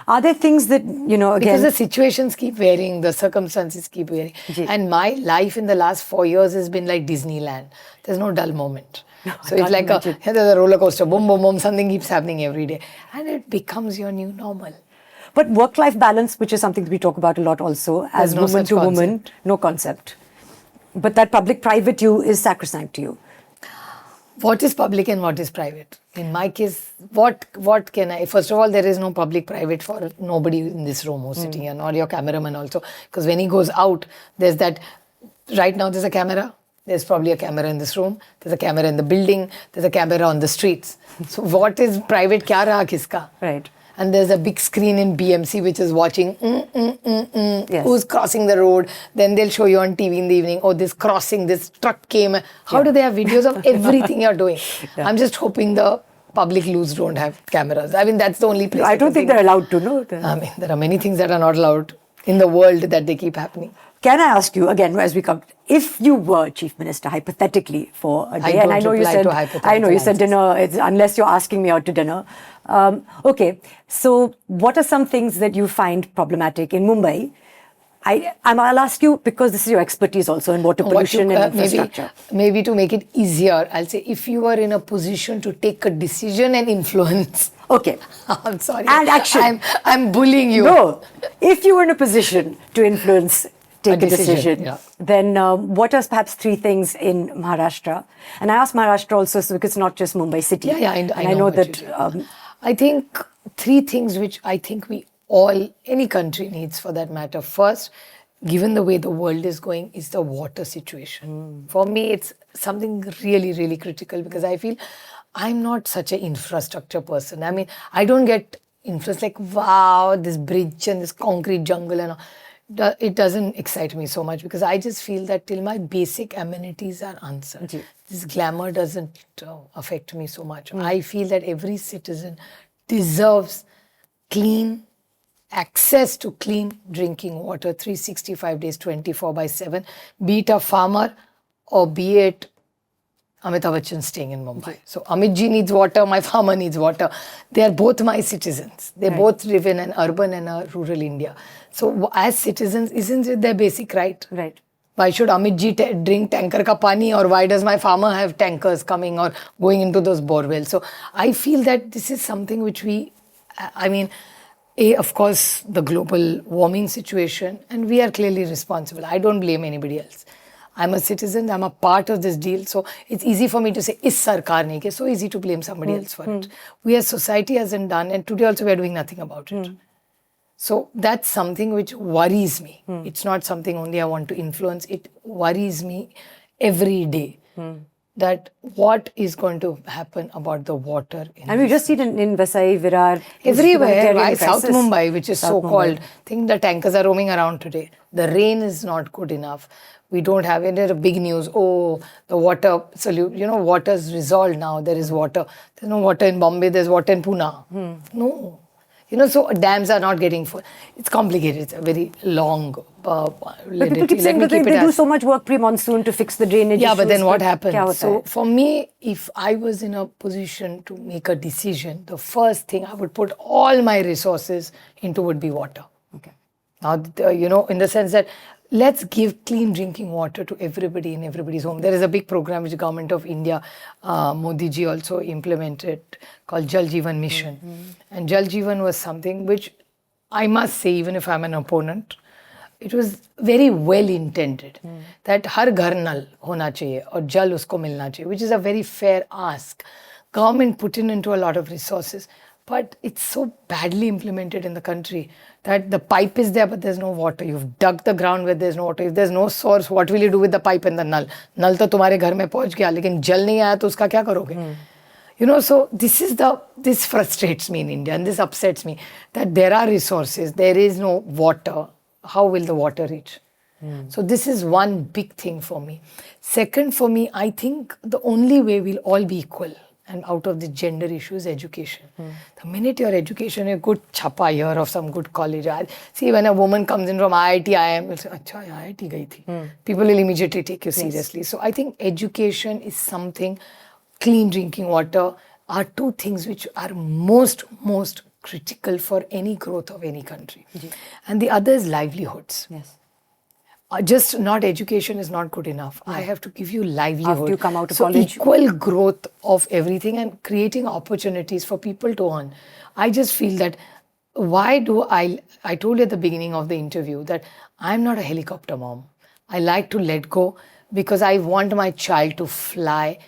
Are there things that, again... Because the situations keep varying, the circumstances keep varying. And my life in the last 4 years has been like Disneyland. There's no dull moment. So it's like there's a roller coaster, boom, boom, boom, something keeps happening every day. And it becomes your new normal. But work-life balance, which is something that we talk about a lot also, as woman to woman, no concept. But that public-private you is sacrosanct to you. What is public and what is private? In my case, what can I? First of all, there is no public-private for nobody in this room who's sitting here, nor your cameraman also. Because when he goes out, there's that. Right now, there's a camera. There's probably a camera in this room. There's a camera in the building. There's a camera on the streets. So what is private? Kya raha kiska? Right. And there's a big screen in BMC which is watching Yes. who's crossing the road. Then they'll show you on TV in the evening, oh, this crossing, this truck came. How do they have videos of everything you're doing? Yeah. I'm just hoping the public loos don't have cameras. I mean, that's the only place. I don't think they're allowed to, no? I mean, there are many things that are not allowed in the world that they keep happening. Can I ask you again, as we come, if you were chief minister, hypothetically, for a day, I and I don't know you reply said, to hypothetical I know you said answers. dinner, unless you're asking me out to dinner. Okay, so what are some things that you find problematic in Mumbai? I'll ask you because this is your expertise also in water pollution and infrastructure. Maybe to make it easier, I'll say if you are in a position to take a decision and influence. Okay. I'm sorry. And action. I'm bullying you. No, if you were in a position to influence, take a decision, yeah. then what are perhaps 3 things in Maharashtra? And I ask Maharashtra also because it's not just Mumbai city. Yeah, and I know what that. you do. I think 3 things which I think any country needs for that matter. First, given the way the world is going, is the water situation. For me, it's something really, really critical because I feel I'm not such an infrastructure person. I mean, I don't get influenced like, wow, this bridge and this concrete jungle and all. It doesn't excite me so much because I just feel that till my basic amenities are answered, this glamour doesn't affect me so much. I feel that every citizen deserves clean access to clean drinking water 365 days, 24/7, be it a farmer or be it Amitabh Bachchan staying in Mumbai. So Amit ji needs water, my farmer needs water. They are both my citizens. They both live in an urban and a rural India. So as citizens, isn't it their basic right? Right. Why should Amit ji drink tanker ka pani, or why does my farmer have tankers coming or going into those borewells? So I feel that this is something which of course, the global warming situation, and we are clearly responsible. I don't blame anybody else. I'm a citizen, I'm a part of this deal, so it's easy for me to say, is sarkar nahi, so easy to blame somebody else for it. We as society hasn't done, and today also we are doing nothing about it. So that's something which worries me. It's not something only I want to influence, it worries me every day. That what is going to happen about the water. And we've just seen in Vasai, Virar. Everywhere, South Mumbai, which is so-called, I think the tankers are roaming around today. The rain is not good enough. We don't have any big news. Oh, the water, water's resolved now. There is water. There's no water in Bombay. There's water in Pune. No. So dams are not getting full. It's complicated. It's a very long. But people keep saying that they do so much work pre-monsoon to fix the drainage issues. But then what happens? So for me, if I was in a position to make a decision, the first thing I would put all my resources into would be water. Okay. Now, in the sense that let's give clean drinking water to everybody in everybody's home. There is a big program which the government of India, Modi ji also implemented called Jal Jeevan Mission. And Jal Jeevan was something which I must say, even if I'm an opponent, it was very well intended that har ghar nal hona chahiye or jal usko milna chahiye, which is a very fair ask. Government put into a lot of resources, but it's so badly implemented in the country that the pipe is there but there's no water. You've dug the ground where there's no water. If there's no source, what will you do with the pipe and the null? Null to tumhare ghar mein pahunch gaya, lekin jal nahi aaya to uska kya karoge? So this frustrates me in India and this upsets me that there are resources, there is no water. How will the water reach? So this is one big thing for me. Second, for me, I think the only way we'll all be equal and out of the gender issue is education. The minute your education, a good chapa here of some good college. See, when a woman comes in from IIT, IIM, will say, Acha, IIT gayi thi. People will immediately take you seriously. So I think education is something, clean drinking water are 2 things which are most critical for any growth of any country. And the other is livelihoods. Yes. Just not education is not good enough. I have to give you livelihood. After you come out of college. Equal growth of everything and creating opportunities for people to earn. I just feel that I told you at the beginning of the interview that I'm not a helicopter mom. I like to let go because I want my child to fly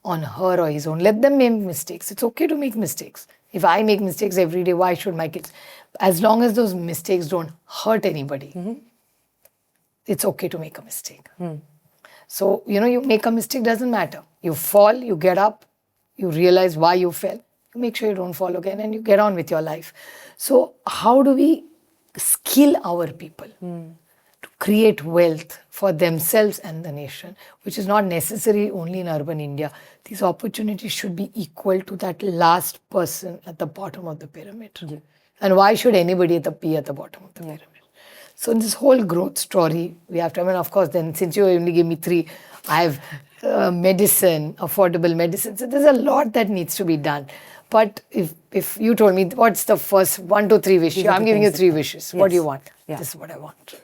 on her or his own. Let them make mistakes. It's okay to make mistakes. If I make mistakes every day, why should my kids? As long as those mistakes don't hurt anybody, it's okay to make a mistake. So, you make a mistake, doesn't matter. You fall, you get up, you realize why you fell. You make sure you don't fall again and you get on with your life. So, how do we skill our people to create wealth for themselves and the nation, which is not necessary only in urban India? These opportunities should be equal to that last person at the bottom of the pyramid. And why should anybody be at the bottom of the pyramid? So in this whole growth story, we have to, of course, then since you only gave me 3, I have medicine, affordable medicine. So there's a lot that needs to be done. But if you told me, what's the first 1 to 3 wishes? I'm giving you 3 wishes. What do you want? This is what I want.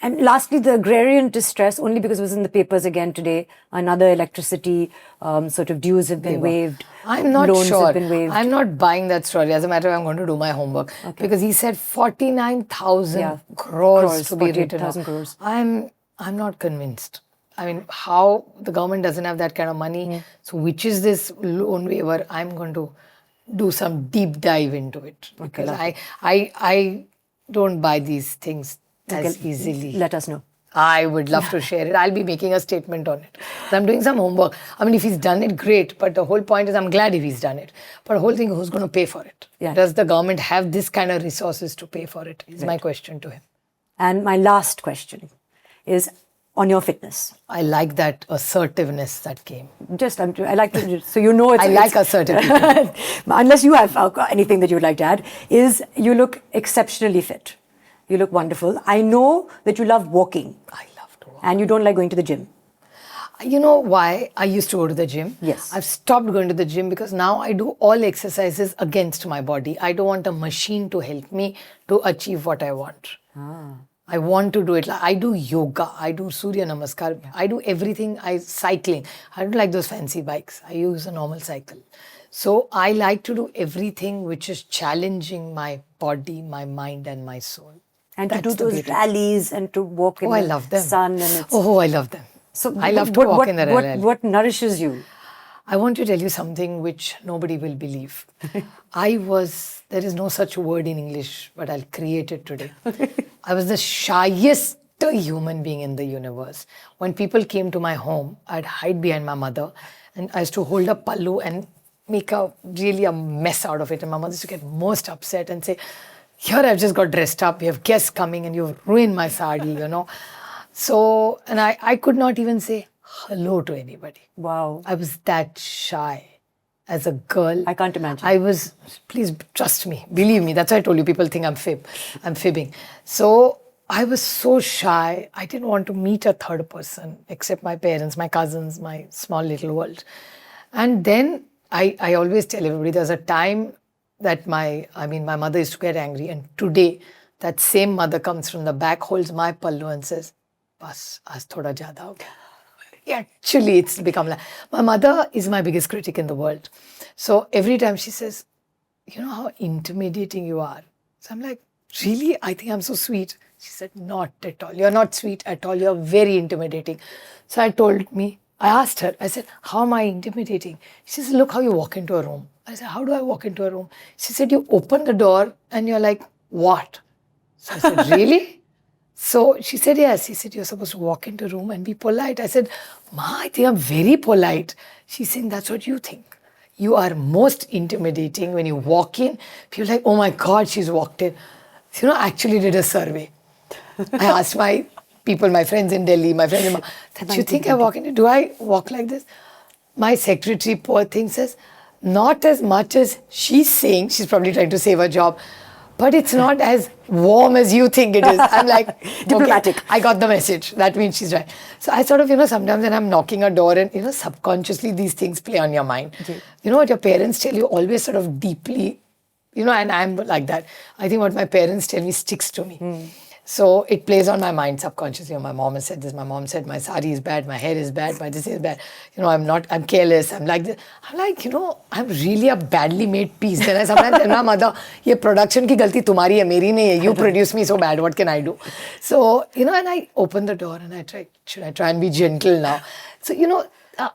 And lastly, the agrarian distress, only because it was in the papers again today, another electricity sort of dues have been waived. I'm not loans sure. Have been waived. I'm not buying that story. As a matter of fact, I'm going to do my homework. Because he said 49,000 crores to be written off. Crores. I'm not convinced. How the government doesn't have that kind of money. So which is this loan waiver? I'm going to do some deep dive into it. Because I don't buy these things as easily. Let us know. I would love to share it. I'll be making a statement on it. So I'm doing some homework. If he's done it, great. But the whole point is I'm glad if he's done it. But the whole thing, who's going to pay for it? Does the government have this kind of resources to pay for it? Is my question to him. And my last question is on your fitness. I like that assertiveness that came. I like to, so you know it's... I like assertive people. Unless you have anything that you would like to add, is you look exceptionally fit. You look wonderful. I know that you love walking. I love to walk. And you don't like going to the gym. You know why I used to go to the gym? Yes. I've stopped going to the gym because now I do all exercises against my body. I don't want a machine to help me to achieve what I want. I want to do it. I do yoga. I do Surya Namaskar. I do everything. Cycling. I don't like those fancy bikes. I use a normal cycle. So I like to do everything which is challenging my body, my mind and my soul. And to do those rallies and to walk in the sun. And I love them. So I love to walk in the rally. What nourishes you? I want to tell you something which nobody will believe. There is no such word in English, but I'll create it today. I was the shyest human being in the universe. When people came to my home, I'd hide behind my mother and I used to hold a pallu and make a mess out of it. And my mother used to get most upset and say, here I've just got dressed up, we have guests coming and you've ruined my sari, So, and I could not even say hello to anybody. Wow. I was that shy as a girl. I can't imagine. Please trust me, believe me, that's why I told you people think I'm fibbing. So, I was so shy, I didn't want to meet a third person except my parents, my cousins, my small little world. And then I always tell everybody there's a time that my mother used to get angry, and today that same mother comes from the back, holds my pallu and says, "Bas, aaj thoda zyada ho gaya." Actually, it's become like, my mother is my biggest critic in the world. So every time she says, you know how intimidating you are. So I'm like, really? I think I'm so sweet. She said, not at all. You're not sweet at all. You're very intimidating. So I asked her, I said, how am I intimidating? She said, look how you walk into a room. I said, how do I walk into a room? She said, you open the door and you're like, what? So I said, really? So she said, yes. She said, you're supposed to walk into a room and be polite. I said, Ma, I think I'm very polite. She's saying, that's what you think. You are most intimidating when you walk in. People are like, oh my God, she's walked in. So, I actually did a survey. I asked my people, my friends in Delhi, my friends in do you think I walk in? Do I walk like this? My secretary, poor thing, says, not as much as she's saying. She's probably trying to save her job. But it's not as warm as you think it is. I'm like, diplomatic. Okay, I got the message. That means she's right. So I sort of, sometimes when I'm knocking a door and, subconsciously these things play on your mind. Okay. You know what your parents tell you always sort of deeply, and I'm like that. I think what my parents tell me sticks to me. So it plays on my mind subconsciously. My mom has said this. My mom said my sari is bad, my hair is bad, my this is bad. I'm careless. I'm like this. I'm like, I'm really a badly made piece. Then I sometimes tell my mother, ये production की गलती तुम्हारी है, मेरी नहीं है. You produce me so bad. What can I do? So, and I open the door and should I try and be gentle now? So,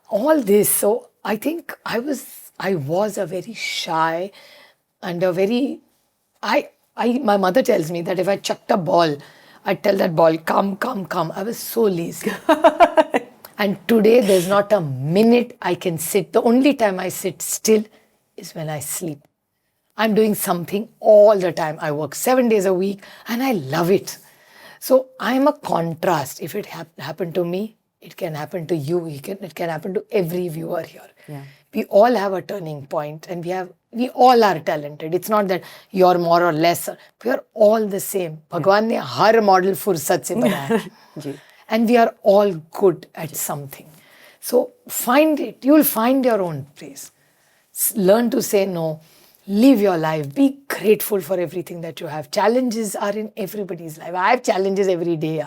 all this. So I think I was a very shy and my mother tells me that if I chucked a ball, I'd tell that ball, come, come, come. I was so lazy. And today there's not a minute I can sit. The only time I sit still is when I sleep. I'm doing something all the time. I work 7 days a week and I love it. So I'm a contrast. If it happened to me, it can happen to you. It can happen to every viewer here. Yeah. We all have a turning point and we all are talented. It's not that you're more or less. We are all the same. Bhagwan ne har model fursat se banaya. And we are all good at something. So find it. You'll find your own place. Learn to say no. Live your life. Be grateful for everything that you have. Challenges are in everybody's life. I have challenges every day.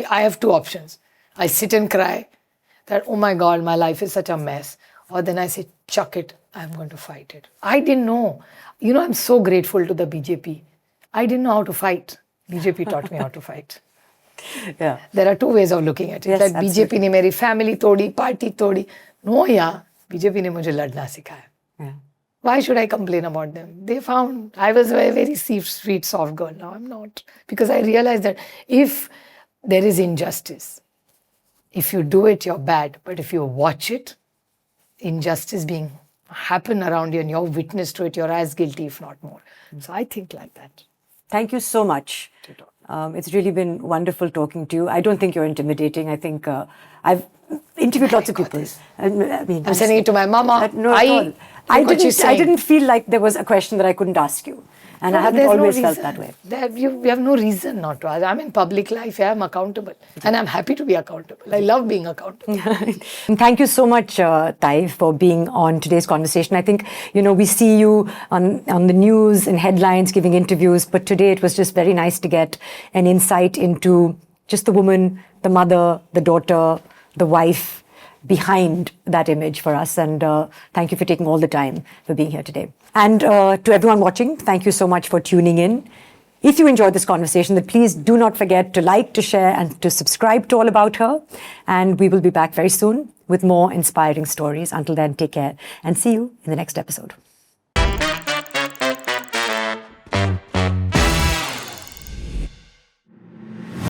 I have two options. I sit and cry that, oh my God, my life is such a mess. Or then I say, chuck it. I'm going to fight it. I didn't know. I'm so grateful to the BJP. I didn't know how to fight. BJP taught me how to fight. Yeah. There are two ways of looking at it. Yes, Like absolutely. BJP ne meri family todi, party todi. No, yeah. BJP ne mujhe ladna sikhaya. Yeah. Why should I complain about them? They found I was a very sweet, soft girl. Now I'm not. Because I realized that if there is injustice, if you do it, you're bad. But if you watch it, injustice being happen around you and you're witness to it, you're as guilty, if not more. So I think like that. Thank you so much. It's really been wonderful talking to you. I don't think you're intimidating. I think I've interviewed lots of people. I'm sending it to my mama. No, at all. I didn't feel like there was a question that I couldn't ask you. And I haven't always felt that way. We have no reason not to ask. I'm in public life. I'm accountable. And I'm happy to be accountable. I love being accountable. And thank you so much, Tai, for being on today's conversation. I think, we see you on the news and headlines giving interviews, but today it was just very nice to get an insight into just the woman, the mother, the daughter, the wife behind that image for us. And thank you for taking all the time for being here today. And to everyone watching, thank you so much for tuning in. If you enjoyed this conversation, then please do not forget to like, to share, and to subscribe to All About Her. And we will be back very soon with more inspiring stories. Until then, take care and see you in the next episode.